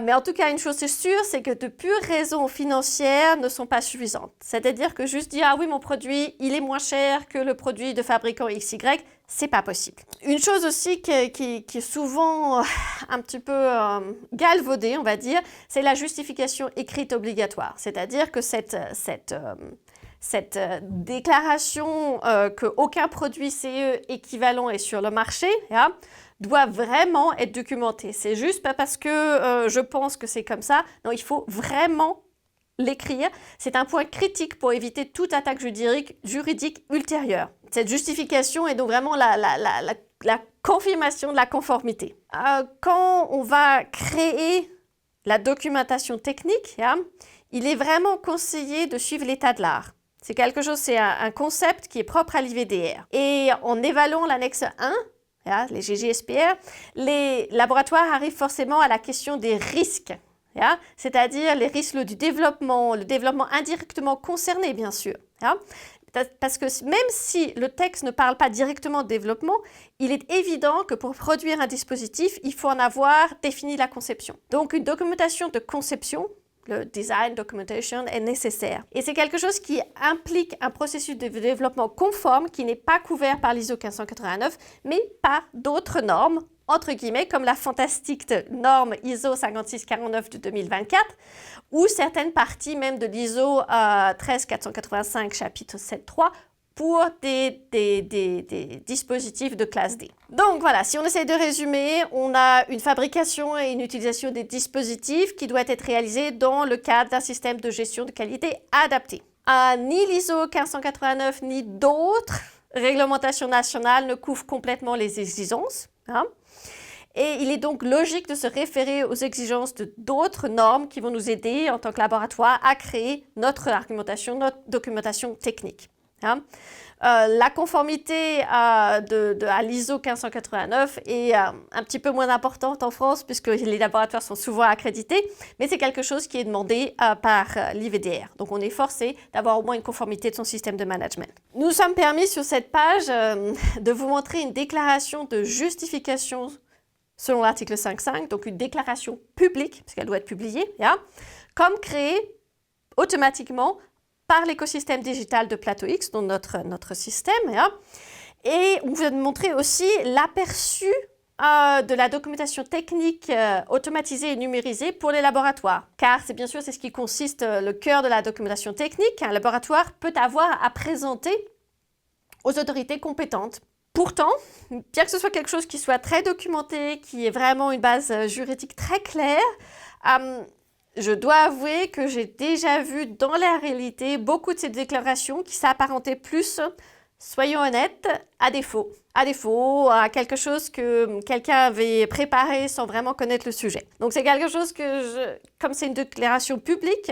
Mais en tout cas, une chose est sûre, c'est que de pures raisons financières ne sont pas suffisantes. C'est-à-dire que juste dire « Ah oui, mon produit, il est moins cher que le produit de fabricant XY », c'est pas possible. Une chose aussi qui est souvent un petit peu galvaudée, on va dire, c'est la justification écrite obligatoire. C'est-à-dire que cette déclaration qu'aucun produit CE équivalent est sur le marché, doit vraiment être documentée. C'est juste pas parce que je pense que c'est comme ça. Non, il faut vraiment l'écrire. C'est un point critique pour éviter toute attaque juridique ultérieure. Cette justification est donc vraiment la confirmation de la conformité. Quand on va créer la documentation technique, il est vraiment conseillé de suivre l'état de l'art. C'est quelque chose, c'est un concept qui est propre à l'IVDR. Et en évaluant l'annexe 1, les GGSPR, les laboratoires arrivent forcément à la question des risques, c'est-à-dire les risques du développement, le développement indirectement concerné, bien sûr. Parce que même si le texte ne parle pas directement de développement, il est évident que pour produire un dispositif, il faut en avoir défini la conception. Donc, une documentation de conception, le design documentation, est nécessaire. Et c'est quelque chose qui implique un processus de développement conforme qui n'est pas couvert par l'ISO 1589, mais par d'autres normes, entre guillemets, comme la fantastique norme ISO 5649 de 2024, ou certaines parties même de l'ISO 13485 chapitre 7.3 pour des dispositifs de classe D. Donc voilà, si on essaie de résumer, on a une fabrication et une utilisation des dispositifs qui doit être réalisée dans le cadre d'un système de gestion de qualité adapté. Ni l'ISO 1589 ni d'autres réglementations nationales ne couvrent complètement les exigences. Et il est donc logique de se référer aux exigences de d'autres normes qui vont nous aider en tant que laboratoire à créer notre argumentation, notre documentation technique. La conformité à l'ISO 1589 est un petit peu moins importante en France puisque les laboratoires sont souvent accrédités, mais c'est quelque chose qui est demandé par l'IVDR. Donc, on est forcé d'avoir au moins une conformité de son système de management. Nous sommes permis sur cette page de vous montrer une déclaration de justification selon l'article 5.5, donc une déclaration publique, parce qu'elle doit être publiée, comme créée automatiquement par l'écosystème digital de PlatoX, donc notre système. Et on vous a montré aussi l'aperçu de la documentation technique automatisée et numérisée pour les laboratoires. Car c'est ce qui consiste le cœur de la documentation technique. Un laboratoire peut avoir à présenter aux autorités compétentes. Pourtant, bien que ce soit quelque chose qui soit très documenté, qui ait vraiment une base juridique très claire, je dois avouer que j'ai déjà vu dans la réalité beaucoup de ces déclarations qui s'apparentaient plus, soyons honnêtes, à défaut. À quelque chose que quelqu'un avait préparé sans vraiment connaître le sujet. Donc c'est quelque chose comme c'est une déclaration publique,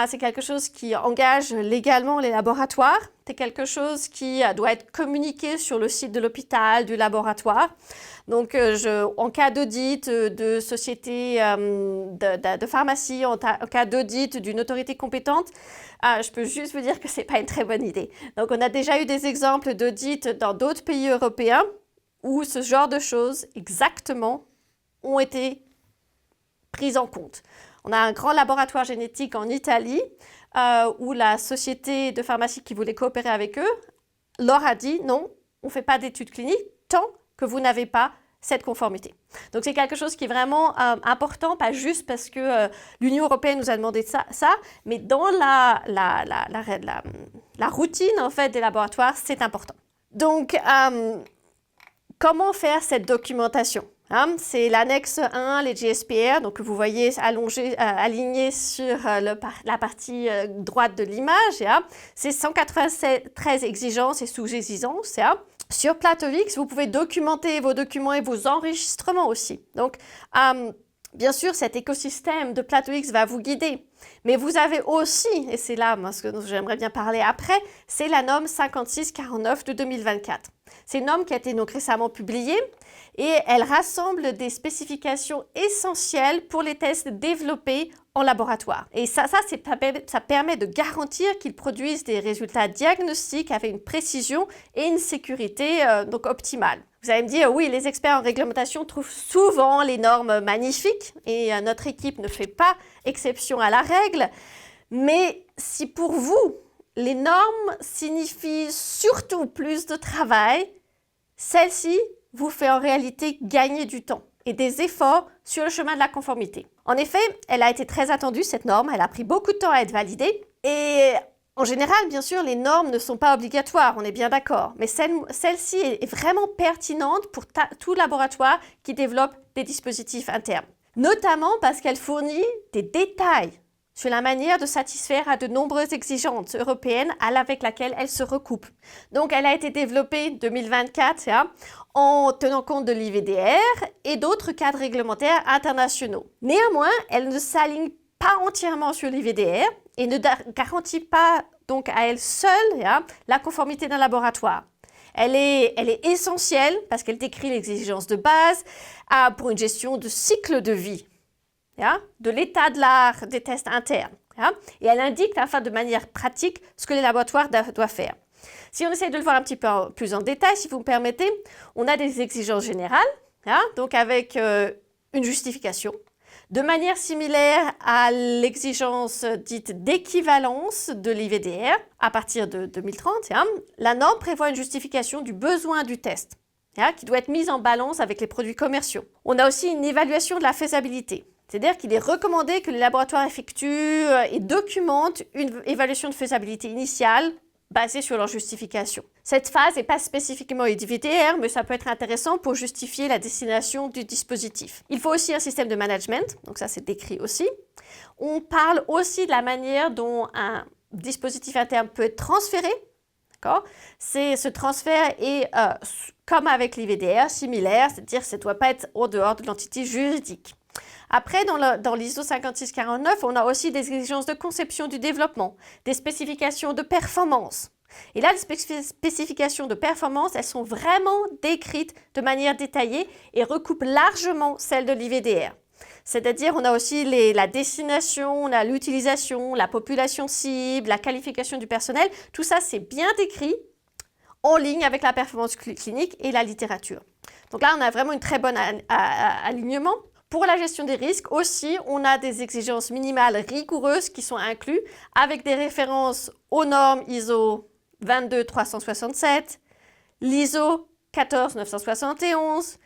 c'est quelque chose qui engage légalement les laboratoires. C'est quelque chose qui doit être communiqué sur le site de l'hôpital, du laboratoire. Donc, en cas d'audit de société de pharmacie, en cas d'audit d'une autorité compétente, je peux juste vous dire que ce n'est pas une très bonne idée. Donc, on a déjà eu des exemples d'audits dans d'autres pays européens où ce genre de choses exactement ont été prises en compte. On a un grand laboratoire génétique en Italie où la société de pharmacie qui voulait coopérer avec eux leur a dit non, on ne fait pas d'études cliniques tant que vous n'avez pas cette conformité. Donc c'est quelque chose qui est vraiment important, pas juste parce que l'Union européenne nous a demandé ça, mais dans la routine en fait, des laboratoires, c'est important. Donc, comment faire cette documentation? C'est l'annexe 1, les GSPR, donc que vous voyez aligné sur la partie droite de l'image. C'est 193 exigences et sous-exigences. Sur Platoix, vous pouvez documenter vos documents et vos enregistrements aussi. Donc, bien sûr, cet écosystème de Platoix va vous guider. Mais vous avez aussi, et c'est là ce que j'aimerais bien parler après, c'est la norme 5649 de 2024. C'est une norme qui a été donc récemment publiée et elle rassemble des spécifications essentielles pour les tests développés en laboratoire. Et ça permet de garantir qu'ils produisent des résultats diagnostiques avec une précision et une sécurité donc optimale. Vous allez me dire, oui, les experts en réglementation trouvent souvent les normes magnifiques et notre équipe ne fait pas exception à la règle. Mais si pour vous, les normes signifient surtout plus de travail, celle-ci vous fait en réalité gagner du temps et des efforts sur le chemin de la conformité. En effet, elle a été très attendue, cette norme, elle a pris beaucoup de temps à être validée et en général, bien sûr, les normes ne sont pas obligatoires, on est bien d'accord, mais celle-ci est vraiment pertinente pour tout laboratoire qui développe des dispositifs internes, notamment parce qu'elle fournit des détails sur la manière de satisfaire à de nombreuses exigences européennes avec laquelle elle se recoupe. Donc, elle a été développée en 2024 en tenant compte de l'IVDR et d'autres cadres réglementaires internationaux. Néanmoins, elle ne s'aligne pas entièrement sur l'IVDR et ne garantit pas donc à elle seule la conformité d'un laboratoire. Elle est essentielle parce qu'elle décrit les exigences de base pour une gestion de cycle de vie. De l'état de l'art des tests internes. Et elle indique de manière pratique ce que les laboratoires doivent faire. Si on essaie de le voir un petit peu plus en détail, si vous me permettez, on a des exigences générales, donc avec une justification. De manière similaire à l'exigence dite d'équivalence de l'IVDR, à partir de 2030, la norme prévoit une justification du besoin du test, qui doit être mise en balance avec les produits commerciaux. On a aussi une évaluation de la faisabilité. C'est-à-dire qu'il est recommandé que les laboratoires effectuent et documentent une évaluation de faisabilité initiale basée sur leur justification. Cette phase n'est pas spécifiquement IVDR, mais ça peut être intéressant pour justifier la destination du dispositif. Il faut aussi un système de management, donc ça c'est décrit aussi. On parle aussi de la manière dont un dispositif interne peut être transféré. Ce transfert est, comme avec l'IVDR, similaire, c'est-à-dire que ça ne doit pas être en dehors de l'entité juridique. Après, dans l'ISO 5649, on a aussi des exigences de conception du développement, des spécifications de performance. Et là, les spécifications de performance, elles sont vraiment décrites de manière détaillée et recoupent largement celles de l'IVDR. C'est-à-dire, on a aussi la destination, on a l'utilisation, la population cible, la qualification du personnel. Tout ça, c'est bien décrit en ligne avec la performance clinique et la littérature. Donc là, on a vraiment un très bon alignement. Pour la gestion des risques aussi, on a des exigences minimales rigoureuses qui sont incluses avec des références aux normes ISO 22367, l'ISO 14971,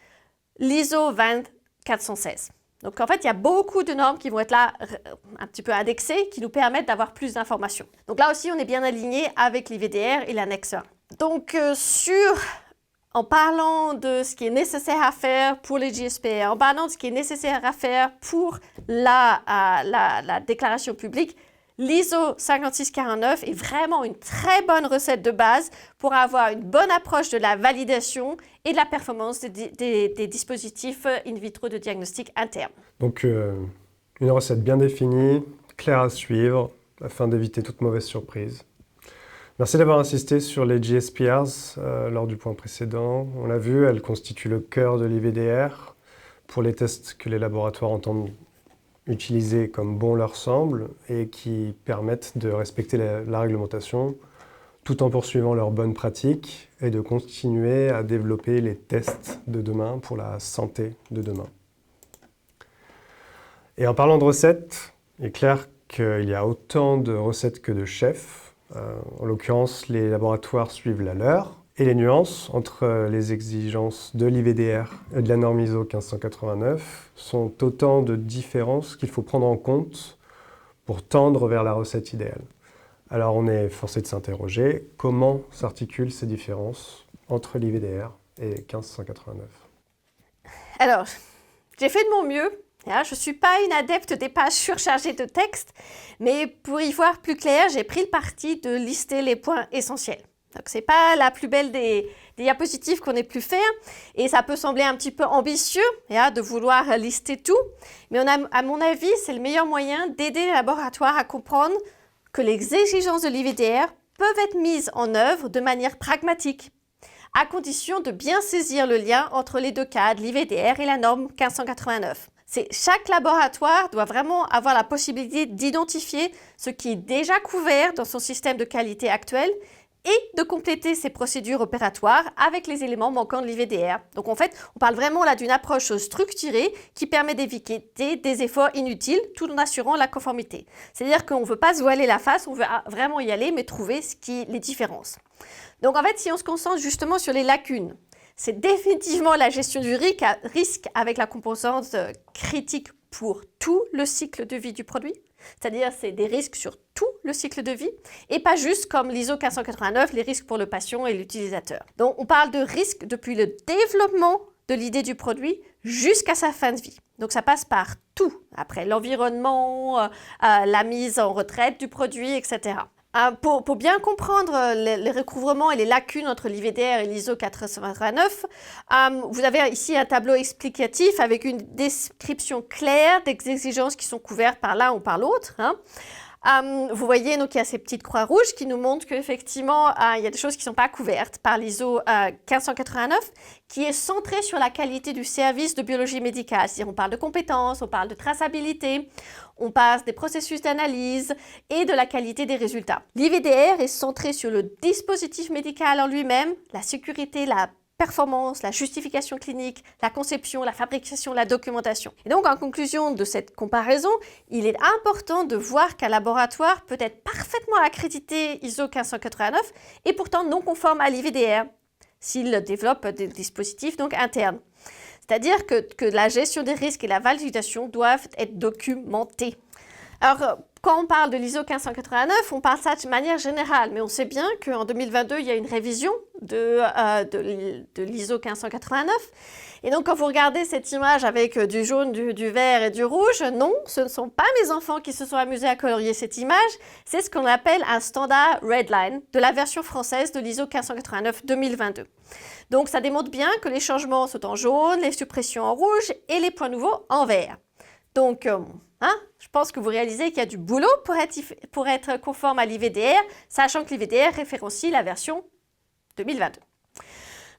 l'ISO 20416. Donc en fait, il y a beaucoup de normes qui vont être là un petit peu indexées qui nous permettent d'avoir plus d'informations. Donc là aussi, on est bien aligné avec l'IVDR et l'annexe 1. Donc en parlant de ce qui est nécessaire à faire pour les GSPR, en parlant de ce qui est nécessaire à faire pour la déclaration publique, l'ISO 5649 est vraiment une très bonne recette de base pour avoir une bonne approche de la validation et de la performance des dispositifs in vitro de diagnostic interne. Donc, une recette bien définie, claire à suivre, afin d'éviter toute mauvaise surprise. Merci d'avoir insisté sur les GSPRs lors du point précédent. On l'a vu, elles constituent le cœur de l'IVDR pour les tests que les laboratoires entendent utiliser comme bon leur semble et qui permettent de respecter la réglementation tout en poursuivant leurs bonnes pratiques et de continuer à développer les tests de demain pour la santé de demain. Et en parlant de recettes, il est clair qu'il y a autant de recettes que de chefs. En l'occurrence, les laboratoires suivent la leur Et les nuances entre les exigences de l'IVDR et de la norme ISO 1589 sont autant de différences qu'il faut prendre en compte pour tendre vers la recette idéale. Alors on est forcé de s'interroger, comment s'articulent ces différences entre l'IVDR et 1589 ? Alors, j'ai fait de mon mieux. Je ne suis pas une adepte des pages surchargées de texte, mais pour y voir plus clair, j'ai pris le parti de lister les points essentiels. Donc, ce n'est pas la plus belle des diapositives qu'on ait pu faire, et ça peut sembler un petit peu ambitieux de vouloir lister tout, mais à mon avis, c'est le meilleur moyen d'aider les laboratoires à comprendre que les exigences de l'IVDR peuvent être mises en œuvre de manière pragmatique, à condition de bien saisir le lien entre les deux cadres, l'IVDR et la norme 1589. Chaque laboratoire doit vraiment avoir la possibilité d'identifier ce qui est déjà couvert dans son système de qualité actuel et de compléter ses procédures opératoires avec les éléments manquants de l'IVDR. Donc en fait, on parle vraiment là d'une approche structurée qui permet d'éviter des efforts inutiles tout en assurant la conformité. C'est-à-dire qu'on ne veut pas se voiler la face, on veut vraiment y aller, mais trouver les différences. Donc en fait, si on se concentre justement sur les lacunes, c'est définitivement la gestion du risque avec la composante critique pour tout le cycle de vie du produit. C'est-à-dire c'est des risques sur tout le cycle de vie et pas juste comme l'ISO 1589, les risques pour le patient et l'utilisateur. Donc on parle de risques depuis le développement de l'idée du produit jusqu'à sa fin de vie. Donc ça passe par tout, après l'environnement, la mise en retraite du produit, etc. Pour bien comprendre les recouvrements et les lacunes entre l'IVDR et l'ISO 1589, vous avez ici un tableau explicatif avec une description claire des exigences qui sont couvertes par l'un ou par l'autre. Vous voyez, donc, il y a ces petites croix rouges qui nous montrent qu'effectivement, il y a des choses qui ne sont pas couvertes par l'ISO 1589, qui est centrée sur la qualité du service de biologie médicale. C'est-à-dire, on parle de compétences, on parle de traçabilité, on passe des processus d'analyse et de la qualité des résultats. L'IVDR est centré sur le dispositif médical en lui-même, la sécurité, la performance, la justification clinique, la conception, la fabrication, la documentation. Et donc, en conclusion de cette comparaison, il est important de voir qu'un laboratoire peut être parfaitement accrédité ISO 1589 et pourtant non conforme à l'IVDR s'il développe des dispositifs donc internes. C'est-à-dire que la gestion des risques et la validation doivent être documentées. Alors, quand on parle de l'ISO 1589, on parle ça de manière générale, mais on sait bien qu'en 2022, il y a une révision de l'ISO 1589. Et donc, quand vous regardez cette image avec du jaune, du vert et du rouge, non, ce ne sont pas mes enfants qui se sont amusés à colorier cette image, c'est ce qu'on appelle un standard Redline de la version française de l'ISO 1589-2022. Donc, ça démontre bien que les changements sont en jaune, les suppressions en rouge et les points nouveaux en vert. Donc, je pense que vous réalisez qu'il y a du boulot pour être conforme à l'IVDR, sachant que l'IVDR référencie la version 2022.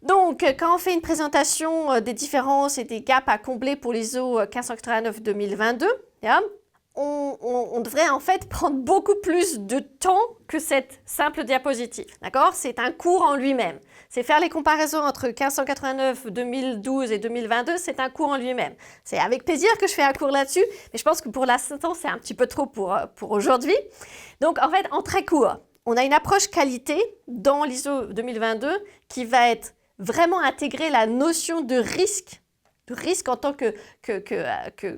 Donc, quand on fait une présentation des différences et des gaps à combler pour l'ISO 1589-2022, on devrait en fait prendre beaucoup plus de temps que cette simple diapositive. D'accord ? C'est un cours en lui-même. C'est faire les comparaisons entre 1589, 2012 et 2022, c'est un cours en lui-même. C'est avec plaisir que je fais un cours là-dessus, mais je pense que pour l'instant, c'est un petit peu trop pour aujourd'hui. Donc, en fait, en très court, on a une approche qualité dans l'ISO 2022 qui va être vraiment intégrer la notion de risque en tant que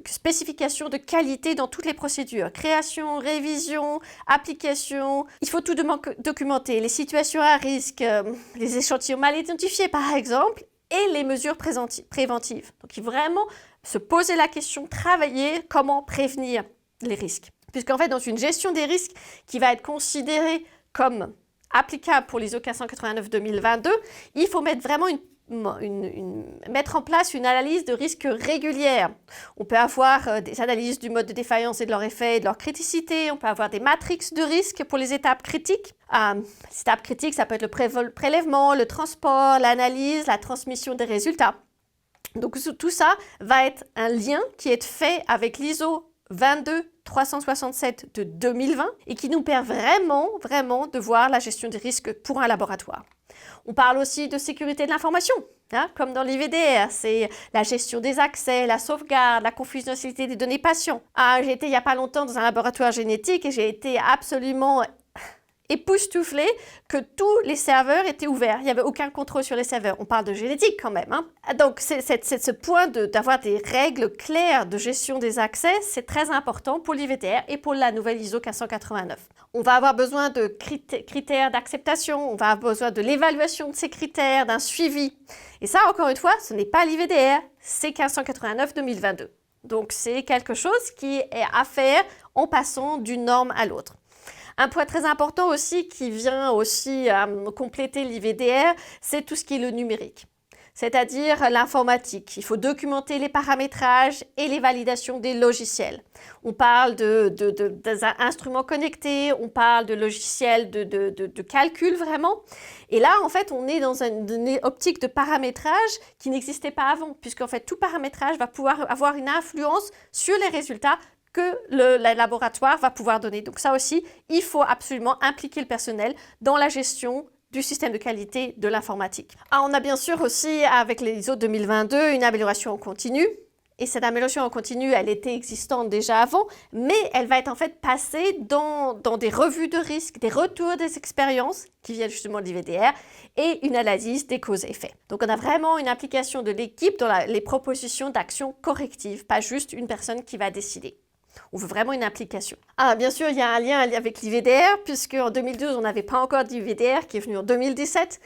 spécification de qualité dans toutes les procédures. Création, révision, application. Il faut tout documenter. Les situations à risque, les échantillons mal identifiés par exemple, et les mesures préventives. Donc il faut vraiment se poser la question, travailler comment prévenir les risques. Puisqu'en fait, dans une gestion des risques qui va être considérée comme applicable pour l'ISO 1589-2022, il faut mettre vraiment mettre en place une analyse de risque régulière. On peut avoir des analyses du mode de défaillance et de leur effet et de leur criticité. On peut avoir des matrices de risque pour les étapes critiques. Les étapes critiques, ça peut être le prélèvement, le transport, l'analyse, la transmission des résultats. Donc tout ça va être un lien qui est fait avec l'ISO 22367 de 2020 et qui nous permet vraiment de voir la gestion des risques pour un laboratoire. On parle aussi de sécurité de l'information, comme dans l'IVDR, c'est la gestion des accès, la sauvegarde, la confidentialité des données patients. J'ai été il n'y a pas longtemps dans un laboratoire génétique et j'ai été absolument époustouflé que tous les serveurs étaient ouverts. Il n'y avait aucun contrôle sur les serveurs. On parle de génétique quand même. Hein. Donc, c'est ce point d'avoir des règles claires de gestion des accès, c'est très important pour l'IVDR et pour la nouvelle ISO 1589. On va avoir besoin de critères d'acceptation, on va avoir besoin de l'évaluation de ces critères, d'un suivi. Et ça, encore une fois, ce n'est pas l'IVDR, c'est 1589-2022. Donc, c'est quelque chose qui est à faire en passant d'une norme à l'autre. Un point très important aussi qui vient aussi compléter l'IVDR, c'est tout ce qui est le numérique, c'est-à-dire l'informatique. Il faut documenter les paramétrages et les validations des logiciels. On parle d'instruments connectés, on parle de logiciels de calcul vraiment. Et là, en fait, on est dans une optique de paramétrage qui n'existait pas avant, puisqu'en fait, tout paramétrage va pouvoir avoir une influence sur les résultats que le laboratoire va pouvoir donner. Donc ça aussi, il faut absolument impliquer le personnel dans la gestion du système de qualité de l'informatique. On a bien sûr aussi, avec les ISO 2022, une amélioration en continu. Et cette amélioration en continu, elle était existante déjà avant, mais elle va être en fait passée dans des revues de risque, des retours des expériences qui viennent justement de l'IVDR et une analyse des causes et effets. Donc on a vraiment une implication de l'équipe dans les propositions d'actions correctives, pas juste une personne qui va décider. On veut vraiment une implication. Bien sûr, il y a un lien avec l'IVDR, puisque en 2012, on n'avait pas encore d'IVDR, qui est venu en 2017.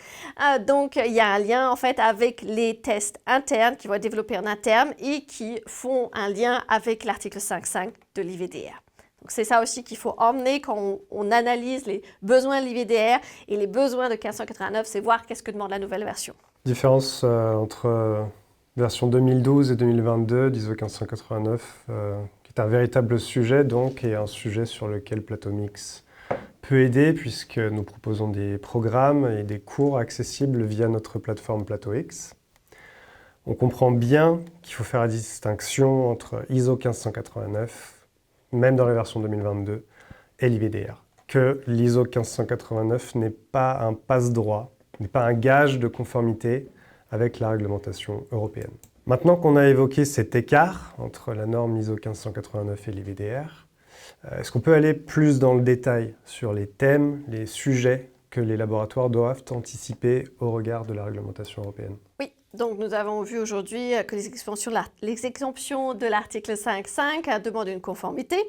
Donc, il y a un lien, en fait, avec les tests internes qui vont être développés en interne et qui font un lien avec l'article 5.5 de l'IVDR. Donc, c'est ça aussi qu'il faut emmener quand on analyse les besoins de l'IVDR et les besoins de 1589, c'est voir qu'est-ce que demande la nouvelle version. Différence entre version 2012 et 2022 d'ISO 1589, c'est un véritable sujet donc et un sujet sur lequel Platomix peut aider puisque nous proposons des programmes et des cours accessibles via notre plateforme PlatoX. On comprend bien qu'il faut faire la distinction entre ISO 1589, même dans la version 2022, et l'IVDR. Que l'ISO 1589 n'est pas un passe-droit, n'est pas un gage de conformité avec la réglementation européenne. Maintenant qu'on a évoqué cet écart entre la norme ISO 1589 et l'IVDR, est-ce qu'on peut aller plus dans le détail sur les thèmes, les sujets que les laboratoires doivent anticiper au regard de la réglementation européenne? Oui, donc nous avons vu aujourd'hui que les exemptions de l'article 5.5 demandent une conformité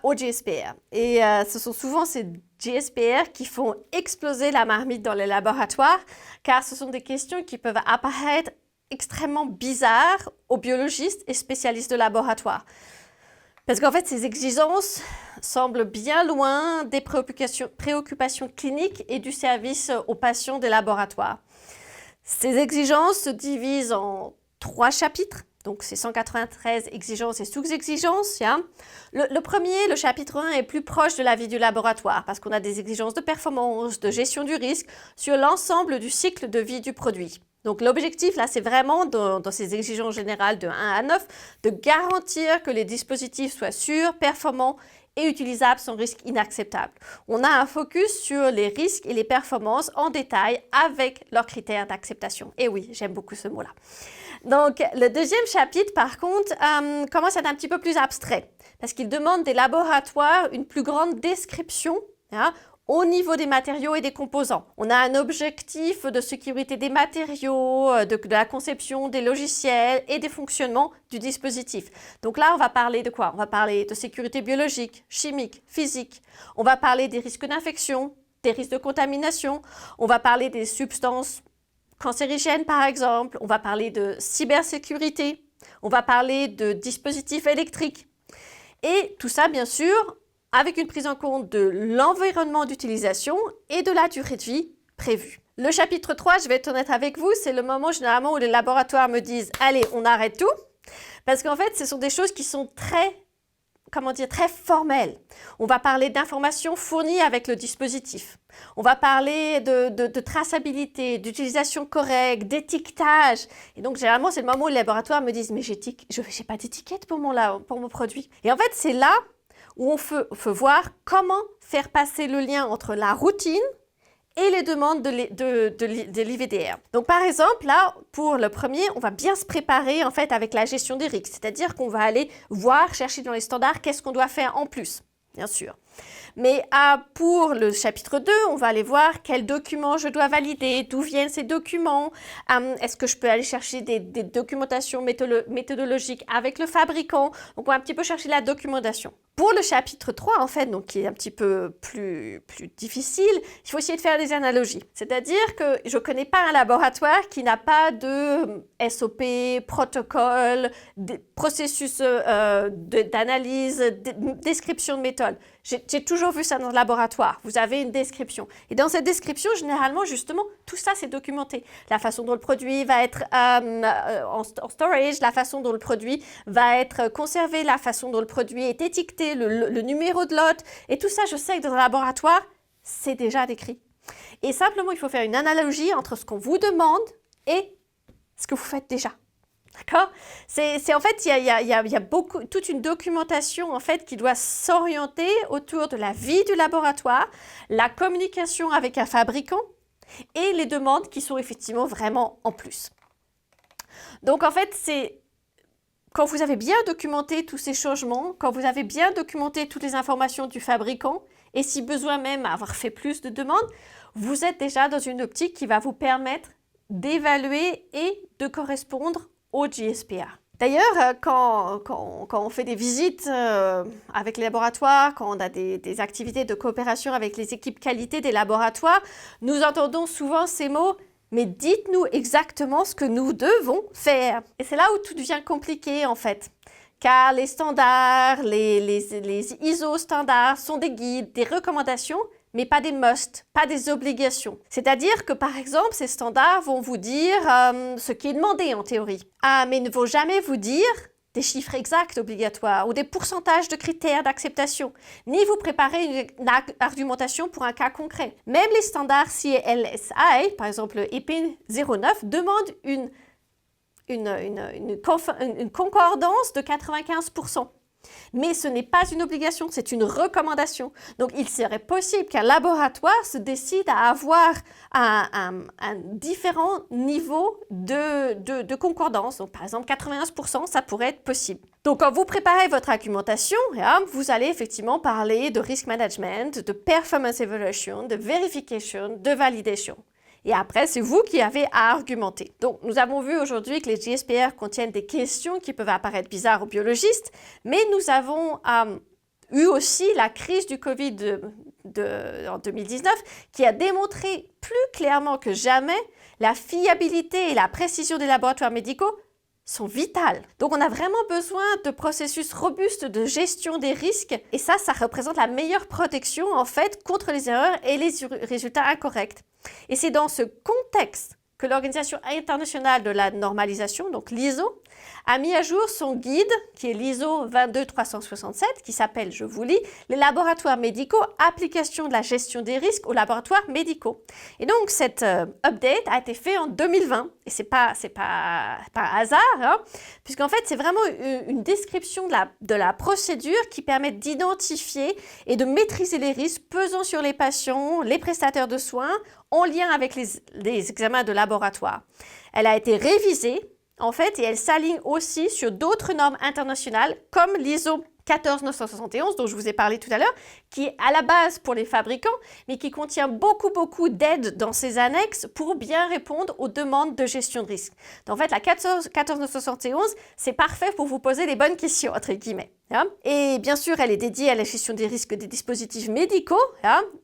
au GSPR. Et ce sont souvent ces GSPR qui font exploser la marmite dans les laboratoires, car ce sont des questions qui peuvent apparaître extrêmement bizarre aux biologistes et spécialistes de laboratoire. Parce qu'en fait, ces exigences semblent bien loin des préoccupations cliniques et du service aux patients des laboratoires. Ces exigences se divisent en 3 chapitres. Donc, c'est 193 exigences et sous-exigences. Hein. Le premier, le chapitre 1, est plus proche de la vie du laboratoire parce qu'on a des exigences de performance, de gestion du risque sur l'ensemble du cycle de vie du produit. Donc, l'objectif, là, c'est vraiment, dans ces exigences générales de 1 à 9, de garantir que les dispositifs soient sûrs, performants et utilisables sans risque inacceptable. On a un focus sur les risques et les performances en détail avec leurs critères d'acceptation. Et oui, j'aime beaucoup ce mot-là. Donc, le deuxième chapitre, par contre, commence à être un petit peu plus abstrait parce qu'il demande des laboratoires une plus grande description au niveau des matériaux et des composants. On a un objectif de sécurité des matériaux, de la conception des logiciels et des fonctionnements du dispositif. Donc là, on va parler de quoi? On va parler de sécurité biologique, chimique, physique. On va parler des risques d'infection, des risques de contamination. On va parler des substances cancérigènes, par exemple. On va parler de cybersécurité. On va parler de dispositifs électriques. Et tout ça, bien sûr, avec une prise en compte de l'environnement d'utilisation et de la durée de vie prévue. Le chapitre 3, je vais être honnête avec vous, c'est le moment généralement où les laboratoires me disent « Allez, on arrête tout », parce qu'en fait, ce sont des choses qui sont très formelles. On va parler d'informations fournies avec le dispositif. On va parler de traçabilité, d'utilisation correcte, d'étiquetage. Et donc, généralement, c'est le moment où les laboratoires me disent « Mais je n'ai pas d'étiquette pour mon produit ». Et en fait, c'est là où on peut voir comment faire passer le lien entre la routine et les demandes de l'IVDR. Donc, par exemple, là, pour le premier, on va bien se préparer en fait avec la gestion des risques. C'est-à-dire qu'on va aller chercher dans les standards, qu'est-ce qu'on doit faire en plus, bien sûr. Mais pour le chapitre 2, on va aller voir quels documents je dois valider, d'où viennent ces documents, est-ce que je peux aller chercher des documentations méthodologiques avec le fabricant. Donc, on va un petit peu chercher la documentation. Pour le chapitre 3, en fait, donc qui est un petit peu plus difficile, il faut essayer de faire des analogies. C'est-à-dire que je ne connais pas un laboratoire qui n'a pas de SOP, protocole, processus d'analyse, description de méthode. J'ai toujours vu ça dans le laboratoire. Vous avez une description. Et dans cette description, généralement, justement, tout ça, c'est documenté. La façon dont le produit va être en storage, la façon dont le produit va être conservé, la façon dont le produit est étiqueté, le numéro de lot. Et tout ça, je sais que dans un laboratoire, c'est déjà décrit. Et simplement, il faut faire une analogie entre ce qu'on vous demande et ce que vous faites déjà. D'accord? C'est en fait, il y a toute une documentation en fait qui doit s'orienter autour de la vie du laboratoire, la communication avec un fabricant et les demandes qui sont effectivement vraiment en plus. Donc en fait, c'est quand vous avez bien documenté tous ces changements, quand vous avez bien documenté toutes les informations du fabricant et si besoin même avoir fait plus de demandes, vous êtes déjà dans une optique qui va vous permettre d'évaluer et de correspondre au GSPR. D'ailleurs, quand on fait des visites avec les laboratoires, quand on a des activités de coopération avec les équipes qualité des laboratoires, nous entendons souvent ces mots « mais dites-nous exactement ce que nous devons faire ». Et c'est là où tout devient compliqué en fait. Car les standards, les ISO standards sont des guides, des recommandations, mais pas des must, pas des obligations. C'est-à-dire que, par exemple, ces standards vont vous dire ce qui est demandé en théorie. Mais ne vont jamais vous dire des chiffres exacts obligatoires ou des pourcentages de critères d'acceptation, ni vous préparer une argumentation pour un cas concret. Même les standards CLSI, par exemple le EP 09, demandent une concordance de 95%. Mais ce n'est pas une obligation, c'est une recommandation. Donc, il serait possible qu'un laboratoire se décide à avoir un différent niveau de concordance. Donc, par exemple, 91%, ça pourrait être possible. Donc, quand vous préparez votre argumentation, vous allez effectivement parler de risk management, de performance evaluation, de verification, de validation. Et après, c'est vous qui avez à argumenter. Donc, nous avons vu aujourd'hui que les GSPR contiennent des questions qui peuvent apparaître bizarres aux biologistes, mais nous avons eu aussi la crise du Covid en 2019 qui a démontré plus clairement que jamais la fiabilité et la précision des laboratoires médicaux sont vitales. Donc, on a vraiment besoin de processus robustes de gestion des risques et ça représente la meilleure protection en fait contre les erreurs et les résultats incorrects. Et c'est dans ce contexte que l'Organisation internationale de la normalisation, donc l'ISO, a mis à jour son guide, qui est l'ISO 22367, qui s'appelle, je vous lis, « Les laboratoires médicaux, application de la gestion des risques aux laboratoires médicaux ». Et donc, cette update a été faite en 2020. Et c'est pas un hasard, puisqu'en fait, c'est vraiment une description de la procédure qui permet d'identifier et de maîtriser les risques pesant sur les patients, les prestataires de soins, en lien avec les examens de laboratoire. Elle a été révisée, en fait, et elle s'aligne aussi sur d'autres normes internationales, comme l'ISO 14971, dont je vous ai parlé tout à l'heure, qui est à la base pour les fabricants, mais qui contient beaucoup d'aides dans ses annexes pour bien répondre aux demandes de gestion de risque. Donc, en fait, la 14971, c'est parfait pour vous poser les bonnes questions, entre guillemets. Et bien sûr, elle est dédiée à la gestion des risques des dispositifs médicaux,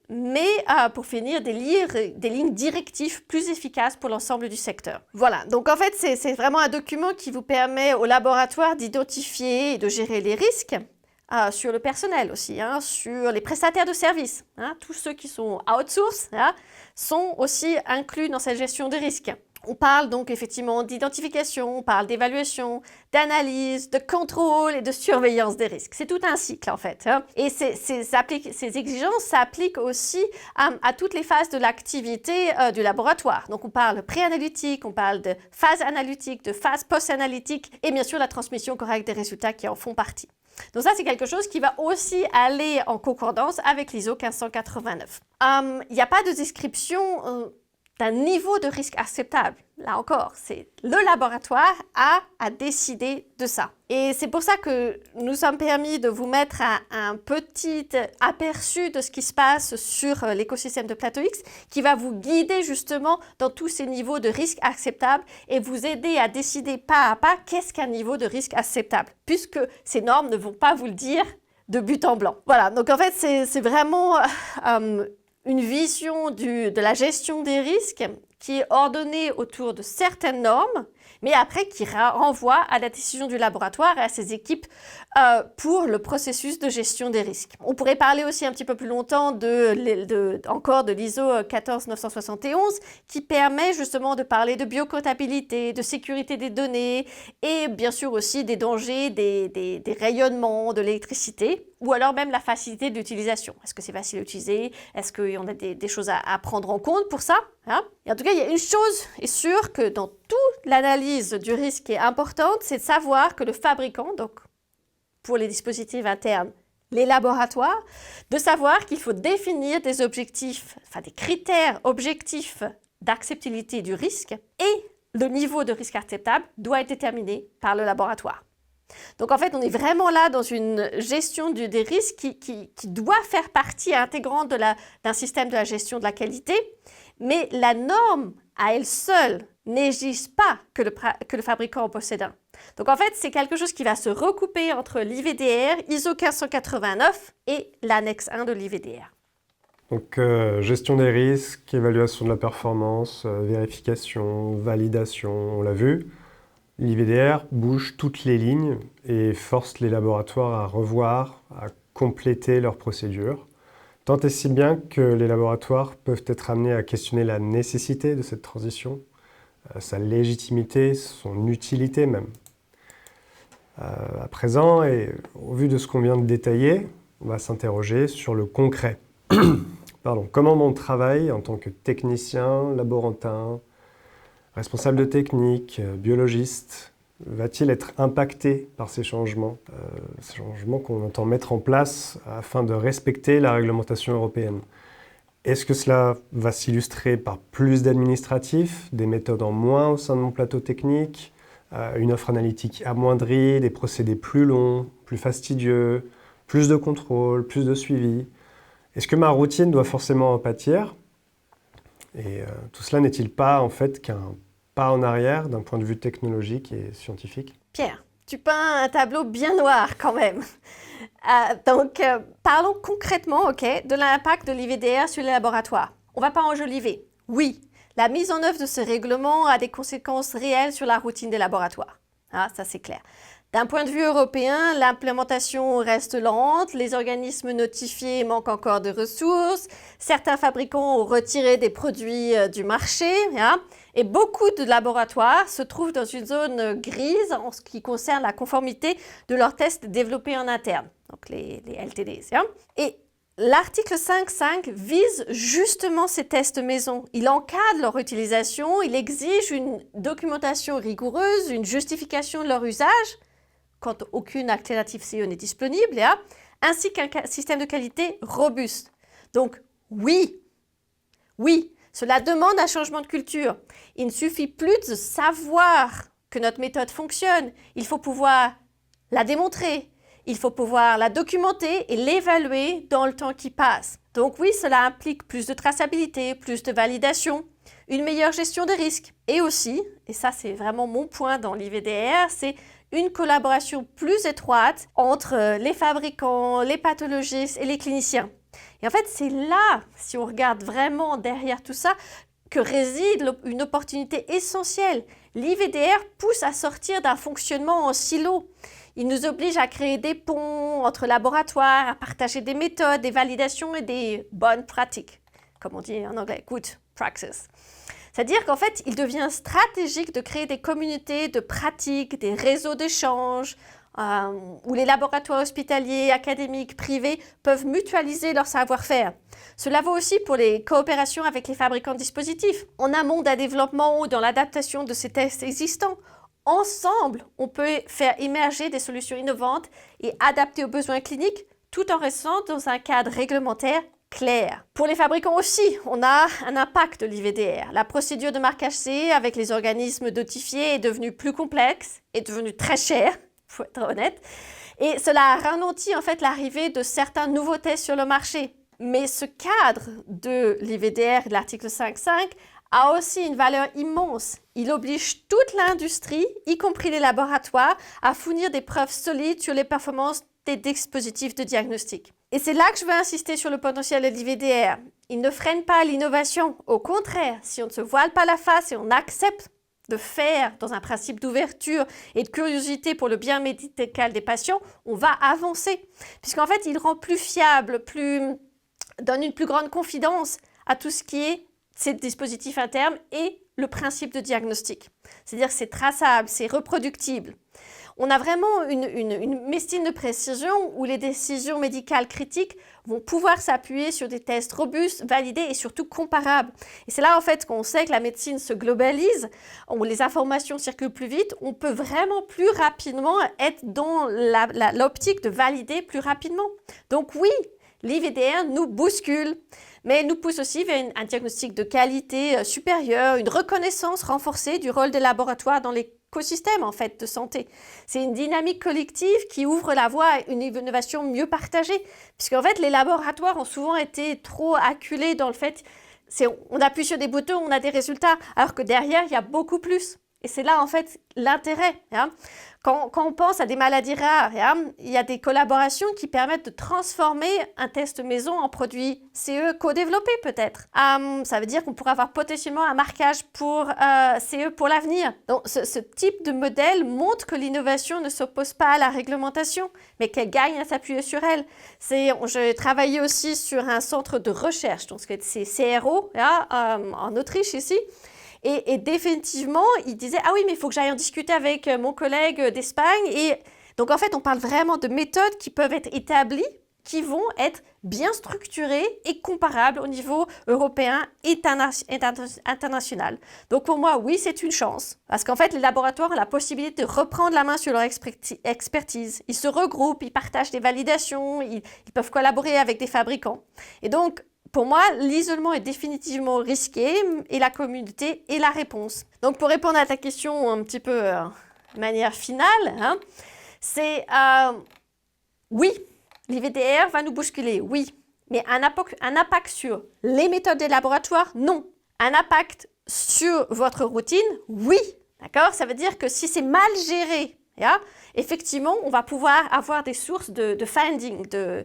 mais pour finir, des lignes directives plus efficaces pour l'ensemble du secteur. Voilà, donc en fait, c'est vraiment un document qui vous permet au laboratoire d'identifier et de gérer les risques sur le personnel aussi, sur les prestataires de services. Tous ceux qui sont outsourced sont aussi inclus dans cette gestion des risques. On parle donc effectivement d'identification, on parle d'évaluation, d'analyse, de contrôle et de surveillance des risques. C'est tout un cycle en fait. Et ces exigences s'appliquent aussi à toutes les phases de l'activité du laboratoire. Donc on parle pré-analytique, on parle de phase analytique, de phase post-analytique et bien sûr la transmission correcte des résultats qui en font partie. Donc ça, c'est quelque chose qui va aussi aller en concordance avec l'ISO 1589. Il n'y a pas de description d'un niveau de risque acceptable. Là encore, c'est le laboratoire à décider de ça. Et c'est pour ça que nous sommes permis de vous mettre un petit aperçu de ce qui se passe sur l'écosystème de Plateau X, qui va vous guider justement dans tous ces niveaux de risque acceptables et vous aider à décider pas à pas qu'est-ce qu'un niveau de risque acceptable, puisque ces normes ne vont pas vous le dire de but en blanc. Voilà, donc en fait, c'est vraiment une vision de la gestion des risques qui est ordonnée autour de certaines normes, mais après qui renvoie à la décision du laboratoire et à ses équipes pour le processus de gestion des risques. On pourrait parler aussi un petit peu plus longtemps encore de l'ISO 14971 qui permet justement de parler de biocomptabilité, de sécurité des données et bien sûr aussi des dangers, des rayonnements, de l'électricité ou alors même la facilité d'utilisation. Est-ce que c'est facile à utiliser? Est-ce qu'on a des choses à prendre en compte pour ça? Et en tout cas, il y a une chose est sûre que dans toute l'analyse du risque qui est importante, c'est de savoir que le fabricant, donc pour les dispositifs internes, les laboratoires, de savoir qu'il faut définir des objectifs, enfin des critères objectifs d'acceptabilité du risque et le niveau de risque acceptable doit être déterminé par le laboratoire. Donc en fait, on est vraiment là dans une gestion des risques qui doit faire partie intégrante d'un système de la gestion de la qualité, mais la norme à elle seule n'exige pas que le fabricant en possède un. Donc en fait, c'est quelque chose qui va se recouper entre l'IVDR, ISO 1589 et l'annexe 1 de l'IVDR. Donc gestion des risques, évaluation de la performance, vérification, validation, on l'a vu. L'IVDR bouge toutes les lignes et force les laboratoires à revoir, à compléter leurs procédures. Tant et si bien que les laboratoires peuvent être amenés à questionner la nécessité de cette transition, sa légitimité, son utilité même. À présent, et au vu de ce qu'on vient de détailler, on va s'interroger sur le concret. Comment mon travail en tant que technicien, laborantin, responsable de technique, biologiste, va-t-il être impacté par ces changements qu'on entend mettre en place afin de respecter la réglementation européenne? Est-ce que cela va s'illustrer par plus d'administratifs, des méthodes en moins au sein de mon plateau technique, une offre analytique amoindrie, des procédés plus longs, plus fastidieux, plus de contrôle, plus de suivi? Est-ce que ma routine doit forcément en pâtir? Et tout cela n'est-il pas en fait qu'un pas en arrière d'un point de vue technologique et scientifique? Pierre, tu peins un tableau bien noir quand même. Parlons concrètement de l'impact de l'IVDR sur les laboratoires. On ne va pas enjoliver. Oui, la mise en œuvre de ce règlement a des conséquences réelles sur la routine des laboratoires. Ça c'est clair. D'un point de vue européen, l'implémentation reste lente, les organismes notifiés manquent encore de ressources, certains fabricants ont retiré des produits du marché, et beaucoup de laboratoires se trouvent dans une zone grise en ce qui concerne la conformité de leurs tests développés en interne, donc les LTDs. Et l'article 5.5 vise justement ces tests maison. Il encadre leur utilisation, il exige une documentation rigoureuse, une justification de leur usage, quand aucune alternative CE n'est disponible, ainsi qu'un système de qualité robuste. Donc oui, cela demande un changement de culture. Il ne suffit plus de savoir que notre méthode fonctionne, il faut pouvoir la démontrer, il faut pouvoir la documenter et l'évaluer dans le temps qui passe. Donc oui, cela implique plus de traçabilité, plus de validation, une meilleure gestion des risques et aussi, et ça c'est vraiment mon point dans l'IVDR, c'est une collaboration plus étroite entre les fabricants, les pathologistes et les cliniciens. Et en fait, c'est là, si on regarde vraiment derrière tout ça, que réside une opportunité essentielle. L'IVDR pousse à sortir d'un fonctionnement en silo. Il nous oblige à créer des ponts entre laboratoires, à partager des méthodes, des validations et des bonnes pratiques, comme on dit en anglais, good practice. C'est-à-dire qu'en fait, il devient stratégique de créer des communautés de pratiques, des réseaux d'échanges, où les laboratoires hospitaliers, académiques, privés peuvent mutualiser leur savoir-faire. Cela vaut aussi pour les coopérations avec les fabricants de dispositifs, en amont d'un développement ou dans l'adaptation de ces tests existants. Ensemble, on peut faire émerger des solutions innovantes et adaptées aux besoins cliniques, tout en restant dans un cadre réglementaire clair. Pour les fabricants aussi, on a un impact de l'IVDR. La procédure de marquage CE avec les organismes notifiés est devenue plus complexe, est devenue très chère, faut être honnête, et cela a ralenti en fait l'arrivée de certains nouveaux tests sur le marché. Mais ce cadre de l'IVDR et de l'article 5.5 a aussi une valeur immense. Il oblige toute l'industrie, y compris les laboratoires, à fournir des preuves solides sur les performances des dispositifs de diagnostic. Et c'est là que je veux insister sur le potentiel de l'IVDR. Il ne freine pas l'innovation. Au contraire, si on ne se voile pas la face et on accepte de faire dans un principe d'ouverture et de curiosité pour le bien médical des patients, on va avancer. Puisqu'en fait, il rend plus fiable, donne une plus grande confidence à tout ce qui est ces dispositifs internes et le principe de diagnostic. C'est-à-dire que c'est traçable, c'est reproductible. On a vraiment une médecine de précision où les décisions médicales critiques vont pouvoir s'appuyer sur des tests robustes, validés et surtout comparables. Et c'est là en fait qu'on sait que la médecine se globalise, où les informations circulent plus vite, on peut vraiment plus rapidement être dans l'optique de valider plus rapidement. Donc oui, l'IVDR nous bouscule, mais nous pousse aussi vers un diagnostic de qualité supérieure, une reconnaissance renforcée du rôle des laboratoires dans l'écosystème en fait de santé. C'est une dynamique collective qui ouvre la voie à une innovation mieux partagée, puisqu'en fait les laboratoires ont souvent été trop acculés dans le fait on appuie sur des boutons, on a des résultats, alors que derrière il y a beaucoup plus. Et c'est là en fait l'intérêt. Hein. Quand on pense à des maladies rares, il y a des collaborations qui permettent de transformer un test maison en produit CE co-développé peut-être. Ça veut dire qu'on pourrait avoir potentiellement un marquage pour CE pour l'avenir. Donc ce type de modèle montre que l'innovation ne s'oppose pas à la réglementation, mais qu'elle gagne à s'appuyer sur elle. J'ai travaillé aussi sur un centre de recherche, donc c'est CRO en Autriche ici. Et définitivement, il disait « Ah oui, mais il faut que j'aille en discuter avec mon collègue d'Espagne. » Et donc, en fait, on parle vraiment de méthodes qui peuvent être établies, qui vont être bien structurées et comparables au niveau européen et international. Donc, pour moi, oui, c'est une chance. Parce qu'en fait, les laboratoires ont la possibilité de reprendre la main sur leur expertise. Ils se regroupent, ils partagent des validations, ils peuvent collaborer avec des fabricants. Et donc, pour moi, l'isolement est définitivement risqué et la communauté est la réponse. Donc, pour répondre à ta question un petit peu de manière finale, c'est oui, l'IVDR va nous bousculer, oui. Mais un impact sur les méthodes des laboratoires, non. Un impact sur votre routine, oui. D'accord? Ça veut dire que si c'est mal géré, effectivement, on va pouvoir avoir des sources de finding, de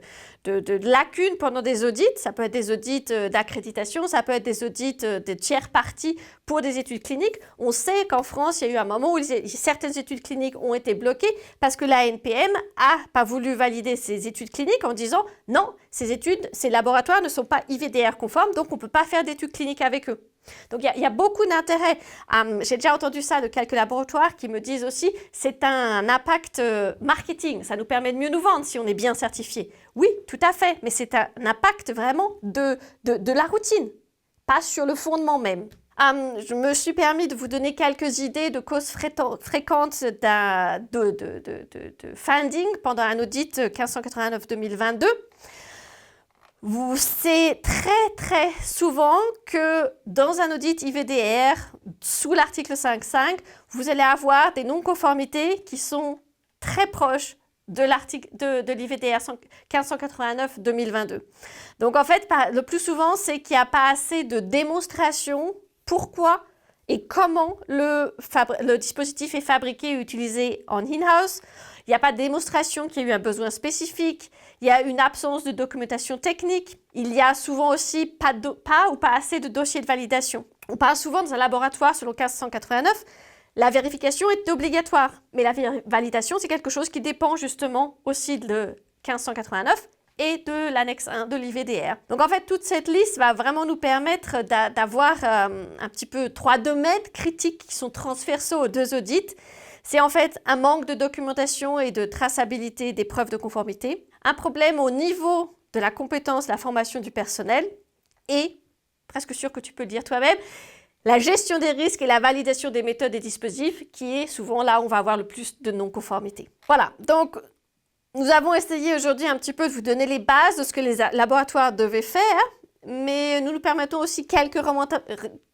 lacunes pendant des audits. Ça peut être des audits d'accréditation, ça peut être des audits de tiers parties pour des études cliniques. On sait qu'en France, il y a eu un moment où certaines études cliniques ont été bloquées parce que la NPM n'a pas voulu valider ces études cliniques en disant non, ces laboratoires ne sont pas IVDR conformes, donc on ne peut pas faire d'études cliniques avec eux. Donc, il y a beaucoup d'intérêt. J'ai déjà entendu ça de quelques laboratoires qui me disent aussi c'est un impact marketing. Ça nous permet de mieux nous vendre si on est bien certifié. Oui, tout à fait, mais c'est un impact vraiment de la routine, pas sur le fondement même. Je me suis permis de vous donner quelques idées de causes fréquentes de finding pendant un audit 1589-2022. C'est très souvent que dans un audit IVDR, sous l'article 5.5, vous allez avoir des non-conformités qui sont très proches de l'IVDR 1589-2022. Donc en fait, le plus souvent, c'est qu'il n'y a pas assez de démonstration pourquoi et comment le dispositif est fabriqué et utilisé en in-house. Il n'y a pas de démonstration qu'il y a eu un besoin spécifique. Il y a une absence de documentation technique. Il y a souvent aussi pas ou pas assez de dossiers de validation. On parle souvent dans un laboratoire selon 1589, la vérification est obligatoire. Mais la validation, c'est quelque chose qui dépend justement aussi de 1589 et de l'annexe 1 de l'IVDR. Donc en fait, toute cette liste va vraiment nous permettre d'avoir un petit peu 3 domaines critiques qui sont transversaux aux 2 audits. C'est en fait un manque de documentation et de traçabilité des preuves de conformité, un problème au niveau de la compétence, la formation du personnel et, presque sûr que tu peux le dire toi-même, la gestion des risques et la validation des méthodes et dispositifs qui est souvent là où on va avoir le plus de non-conformité. Voilà, donc Nous avons essayé aujourd'hui un petit peu de vous donner les bases de ce que les laboratoires devaient faire, mais nous permettons aussi quelques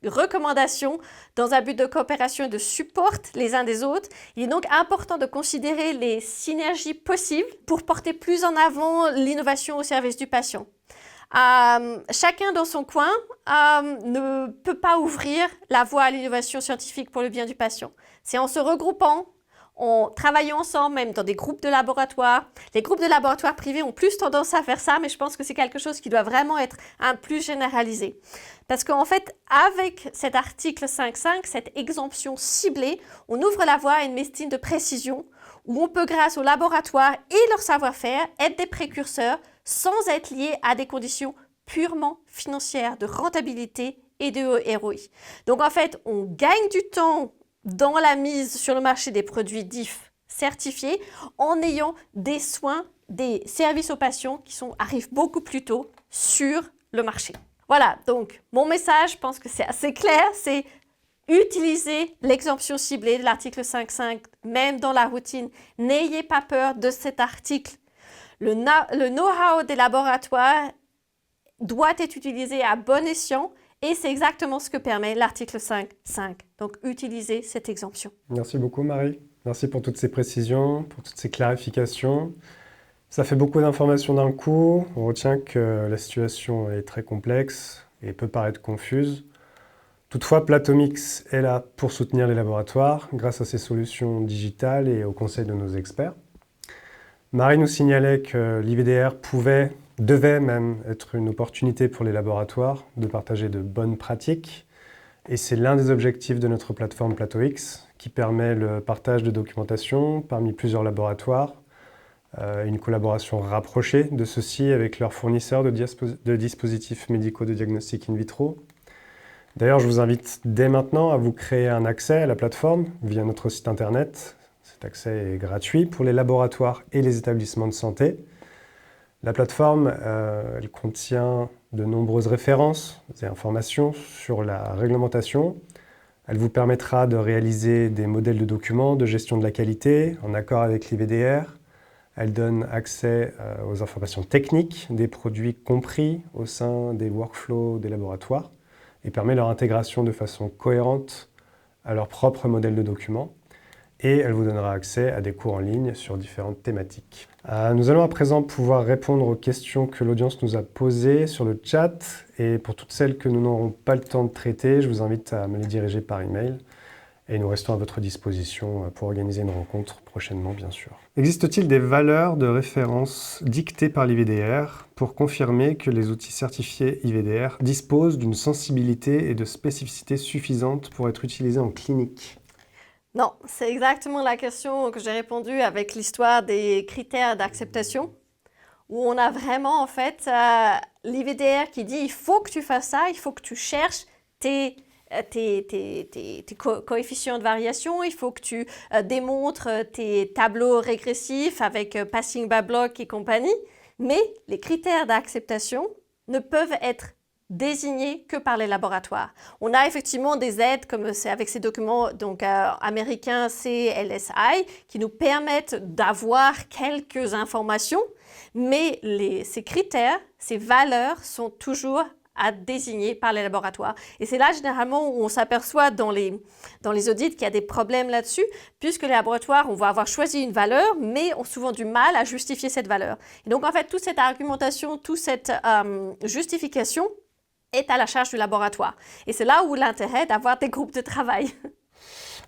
recommandations dans un but de coopération et de support les uns des autres. Il est donc important de considérer les synergies possibles pour porter plus en avant l'innovation au service du patient. Chacun dans son coin ne peut pas ouvrir la voie à l'innovation scientifique pour le bien du patient. C'est en se regroupant, en travaillant ensemble, même dans des groupes de laboratoires. Les groupes de laboratoires privés ont plus tendance à faire ça, mais je pense que c'est quelque chose qui doit vraiment être un plus généralisé. Parce qu'en fait, avec cet article 5.5, cette exemption ciblée, on ouvre la voie à une médecine de précision où on peut, grâce aux laboratoires et leur savoir-faire, être des précurseurs sans être liés à des conditions purement financières, de rentabilité et de ROI. Donc en fait, on gagne du temps dans la mise sur le marché des produits DIF certifiés en ayant des soins, des services aux patients qui arrivent beaucoup plus tôt sur le marché. Voilà, donc mon message, je pense que c'est assez clair, c'est utilisez l'exemption ciblée de l'article 5.5, même dans la routine. N'ayez pas peur de cet article. Le know-how des laboratoires doit être utilisé à bon escient et c'est exactement ce que permet l'article 5.5. Donc, utilisez cette exemption. Merci beaucoup, Marie. Merci pour toutes ces précisions, pour toutes ces clarifications. Ça fait beaucoup d'informations d'un coup. On retient que la situation est très complexe et peut paraître confuse. Toutefois, Platomix est là pour soutenir les laboratoires grâce à ses solutions digitales et au conseil de nos experts. Marie nous signalait que l'IVDR devait même être une opportunité pour les laboratoires de partager de bonnes pratiques. Et c'est l'un des objectifs de notre plateforme PlatoX qui permet le partage de documentation parmi plusieurs laboratoires, une collaboration rapprochée de ceux-ci avec leurs fournisseurs de dispositifs médicaux de diagnostic in vitro. D'ailleurs, je vous invite dès maintenant à vous créer un accès à la plateforme via notre site internet. Cet accès est gratuit pour les laboratoires et les établissements de santé. La plateforme, elle contient de nombreuses références et informations sur la réglementation. Elle vous permettra de réaliser des modèles de documents de gestion de la qualité en accord avec l'IVDR. Elle donne accès aux informations techniques des produits compris au sein des workflows des laboratoires et permet leur intégration de façon cohérente à leur propre modèle de documents. Et elle vous donnera accès à des cours en ligne sur différentes thématiques. Nous allons à présent pouvoir répondre aux questions que l'audience nous a posées sur le chat. Et pour toutes celles que nous n'aurons pas le temps de traiter, je vous invite à me les diriger par email. Et nous restons à votre disposition pour organiser une rencontre prochainement, bien sûr. Existe-t-il des valeurs de référence dictées par l'IVDR pour confirmer que les outils certifiés IVDR disposent d'une sensibilité et de spécificité suffisantes pour être utilisés en clinique ? Non, c'est exactement la question que j'ai répondu avec l'histoire des critères d'acceptation, où on a vraiment en fait l'IVDR qui dit il faut que tu fasses ça, il faut que tu cherches tes coefficients de variation, il faut que tu démontres tes tableaux régressifs avec passing by block et compagnie, mais les critères d'acceptation ne peuvent être désignés que par les laboratoires. On a effectivement des aides comme c'est avec ces documents américains CLSI qui nous permettent d'avoir quelques informations, mais ces critères, ces valeurs sont toujours à désigner par les laboratoires. Et c'est là généralement où on s'aperçoit dans les audits qu'il y a des problèmes là-dessus, puisque les laboratoires, on va avoir choisi une valeur, mais ont souvent du mal à justifier cette valeur. Et donc en fait, toute cette argumentation, toute cette justification est à la charge du laboratoire. Et c'est là où l'intérêt d'avoir des groupes de travail.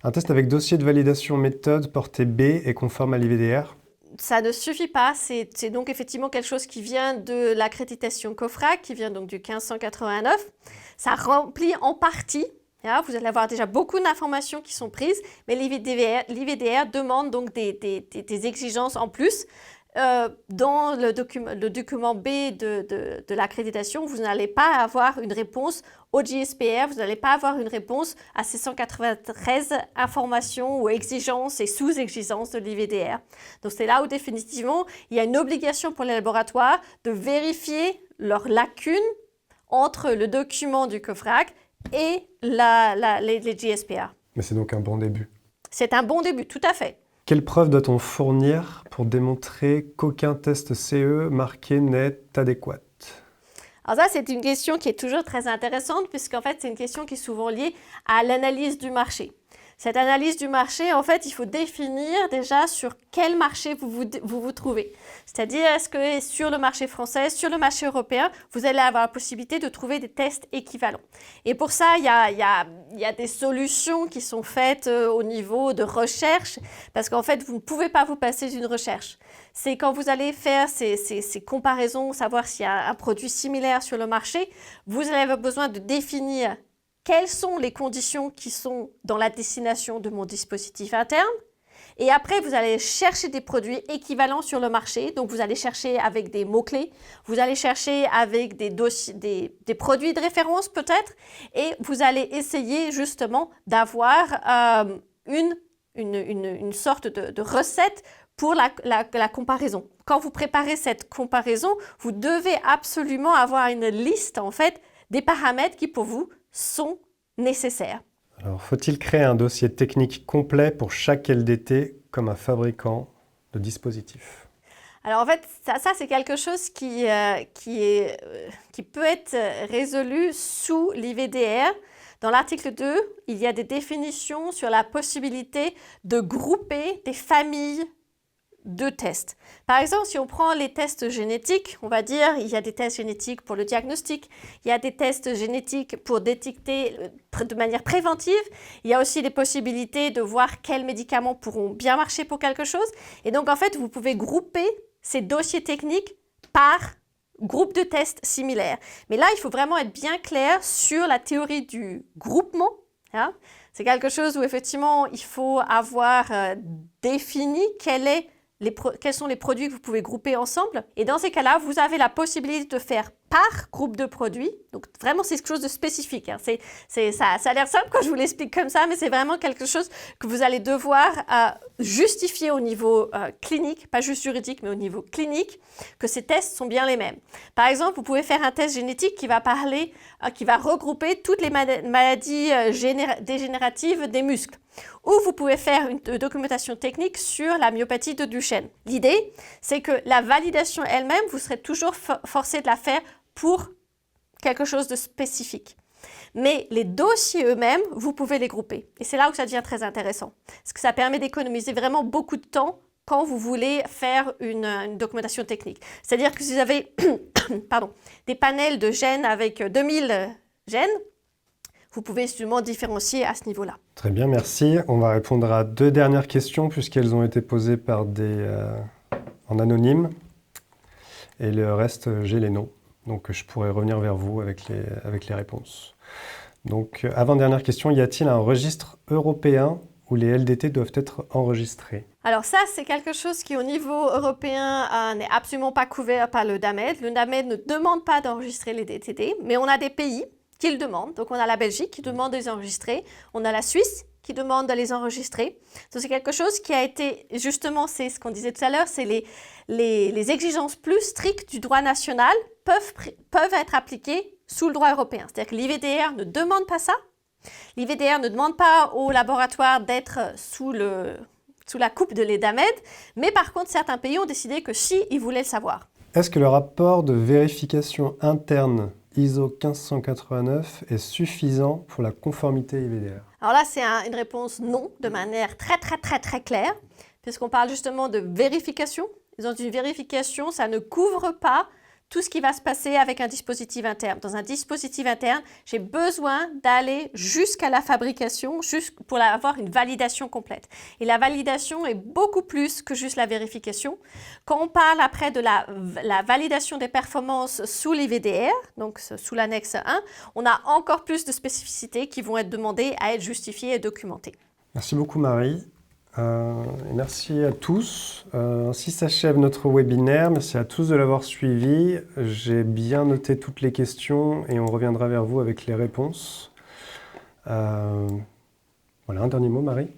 Un test avec dossier de validation méthode portée B est conforme à l'IVDR ? Ça ne suffit pas, c'est donc effectivement quelque chose qui vient de l'accréditation COFRAC, qui vient donc du 1589. Ça remplit en partie, vous allez avoir déjà beaucoup d'informations qui sont prises, mais l'IVDR demande donc des exigences en plus. Dans le document B de l'accréditation, vous n'allez pas avoir une réponse au GSPR, vous n'allez pas avoir une réponse à ces 193 informations ou exigences et sous-exigences de l'IVDR. Donc c'est là où définitivement, il y a une obligation pour les laboratoires de vérifier leurs lacunes entre le document du COFRAC et les GSPR. Mais c'est donc un bon début. C'est un bon début, tout à fait. Quelle preuve doit-on fournir pour démontrer qu'aucun test CE marqué n'est adéquat? Alors ça, c'est une question qui est toujours très intéressante puisqu'en fait, c'est une question qui est souvent liée à l'analyse du marché. Cette analyse du marché, en fait, il faut définir déjà sur quel marché vous trouvez. C'est-à-dire, est-ce que sur le marché français, sur le marché européen, vous allez avoir la possibilité de trouver des tests équivalents. Et pour ça, il y a des solutions qui sont faites au niveau de recherche parce qu'en fait, vous ne pouvez pas vous passer d'une recherche. C'est quand vous allez faire ces comparaisons, savoir s'il y a un produit similaire sur le marché, vous allez avoir besoin de définir quelles sont les conditions qui sont dans la destination de mon dispositif interne. Et après, vous allez chercher des produits équivalents sur le marché. Donc, vous allez chercher avec des mots-clés, vous allez chercher avec des produits de référence peut-être, et vous allez essayer justement d'avoir une sorte de recette pour la comparaison. Quand vous préparez cette comparaison, vous devez absolument avoir une liste en fait des paramètres qui pour vous sont nécessaires. Alors, faut-il créer un dossier technique complet pour chaque LDT comme un fabricant de dispositifs? Alors en fait, ça c'est quelque chose qui peut être résolu sous l'IVDR. Dans l'article 2, il y a des définitions sur la possibilité de grouper des familles de tests. Par exemple, si on prend les tests génétiques, on va dire il y a des tests génétiques pour le diagnostic, il y a des tests génétiques pour détecter de manière préventive, il y a aussi des possibilités de voir quels médicaments pourront bien marcher pour quelque chose. Et donc, en fait, vous pouvez grouper ces dossiers techniques par groupe de tests similaires. Mais là, il faut vraiment être bien clair sur la théorie du groupement. Hein. C'est quelque chose où, effectivement, il faut avoir défini quels sont les produits que vous pouvez grouper ensemble. Et dans ces cas-là, vous avez la possibilité de faire par groupe de produits. Donc, vraiment, c'est quelque chose de spécifique. Hein. Ça a l'air simple quand je vous l'explique comme ça, mais c'est vraiment quelque chose que vous allez devoir justifier au niveau clinique, pas juste juridique, mais au niveau clinique, que ces tests sont bien les mêmes. Par exemple, vous pouvez faire un test génétique qui va regrouper toutes les maladies dégénératives des muscles. Ou vous pouvez faire une documentation technique sur la myopathie de Duchenne. L'idée, c'est que la validation elle-même, vous serez toujours forcé de la faire pour quelque chose de spécifique. Mais les dossiers eux-mêmes, vous pouvez les grouper. Et c'est là où ça devient très intéressant. Parce que ça permet d'économiser vraiment beaucoup de temps quand vous voulez faire une documentation technique. C'est-à-dire que si vous avez des panels de gènes avec 2000 gènes, vous pouvez justement différencier à ce niveau-là. Très bien, merci. On va répondre à 2 dernières questions puisqu'elles ont été posées par en anonyme. Et le reste, j'ai les noms. Donc, je pourrais revenir vers vous avec les réponses. Donc, avant-dernière question, y a-t-il un registre européen où les LDT doivent être enregistrés? Alors ça, c'est quelque chose qui, au niveau européen, n'est absolument pas couvert par le DAMED. Le DAMED ne demande pas d'enregistrer les DTD, mais on a des pays qui le demandent. Donc, on a la Belgique qui demande de les enregistrer. On a la Suisse qui demande de les enregistrer. Donc, c'est quelque chose qui a été, justement, c'est ce qu'on disait tout à l'heure, c'est les exigences plus strictes du droit national peuvent être appliquées sous le droit européen. C'est-à-dire que l'IVDR ne demande pas ça. L'IVDR ne demande pas au laboratoire d'être sous la coupe de l'EDAMED, mais par contre, certains pays ont décidé que si, ils voulaient le savoir. Est-ce que le rapport de vérification interne ISO 1589 est suffisant pour la conformité IVDR? Alors là, c'est une réponse non, de manière très, très, très, très claire, puisqu'on parle justement de vérification. Dans une vérification, ça ne couvre pas tout ce qui va se passer avec un dispositif interne. Dans un dispositif interne, j'ai besoin d'aller jusqu'à la fabrication, pour avoir une validation complète. Et la validation est beaucoup plus que juste la vérification. Quand on parle après de la validation des performances sous l'IVDR, donc sous l'annexe 1, on a encore plus de spécificités qui vont être demandées à être justifiées et documentées. Merci beaucoup Marie. Et merci à tous. Ainsi s'achève notre webinaire. Merci à tous de l'avoir suivi. J'ai bien noté toutes les questions et on reviendra vers vous avec les réponses. Voilà, un dernier mot, Marie.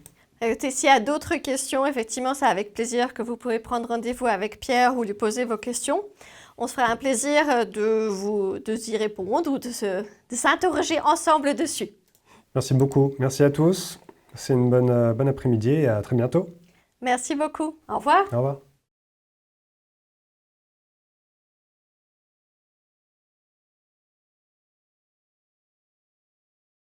Écoutez, s'il y a d'autres questions, effectivement, c'est avec plaisir que vous pouvez prendre rendez-vous avec Pierre ou lui poser vos questions. On se fera un plaisir de y répondre ou de s'interroger ensemble dessus. Merci beaucoup. Merci à tous. C'est une bonne après-midi et à très bientôt. Merci beaucoup. Au revoir. Au revoir.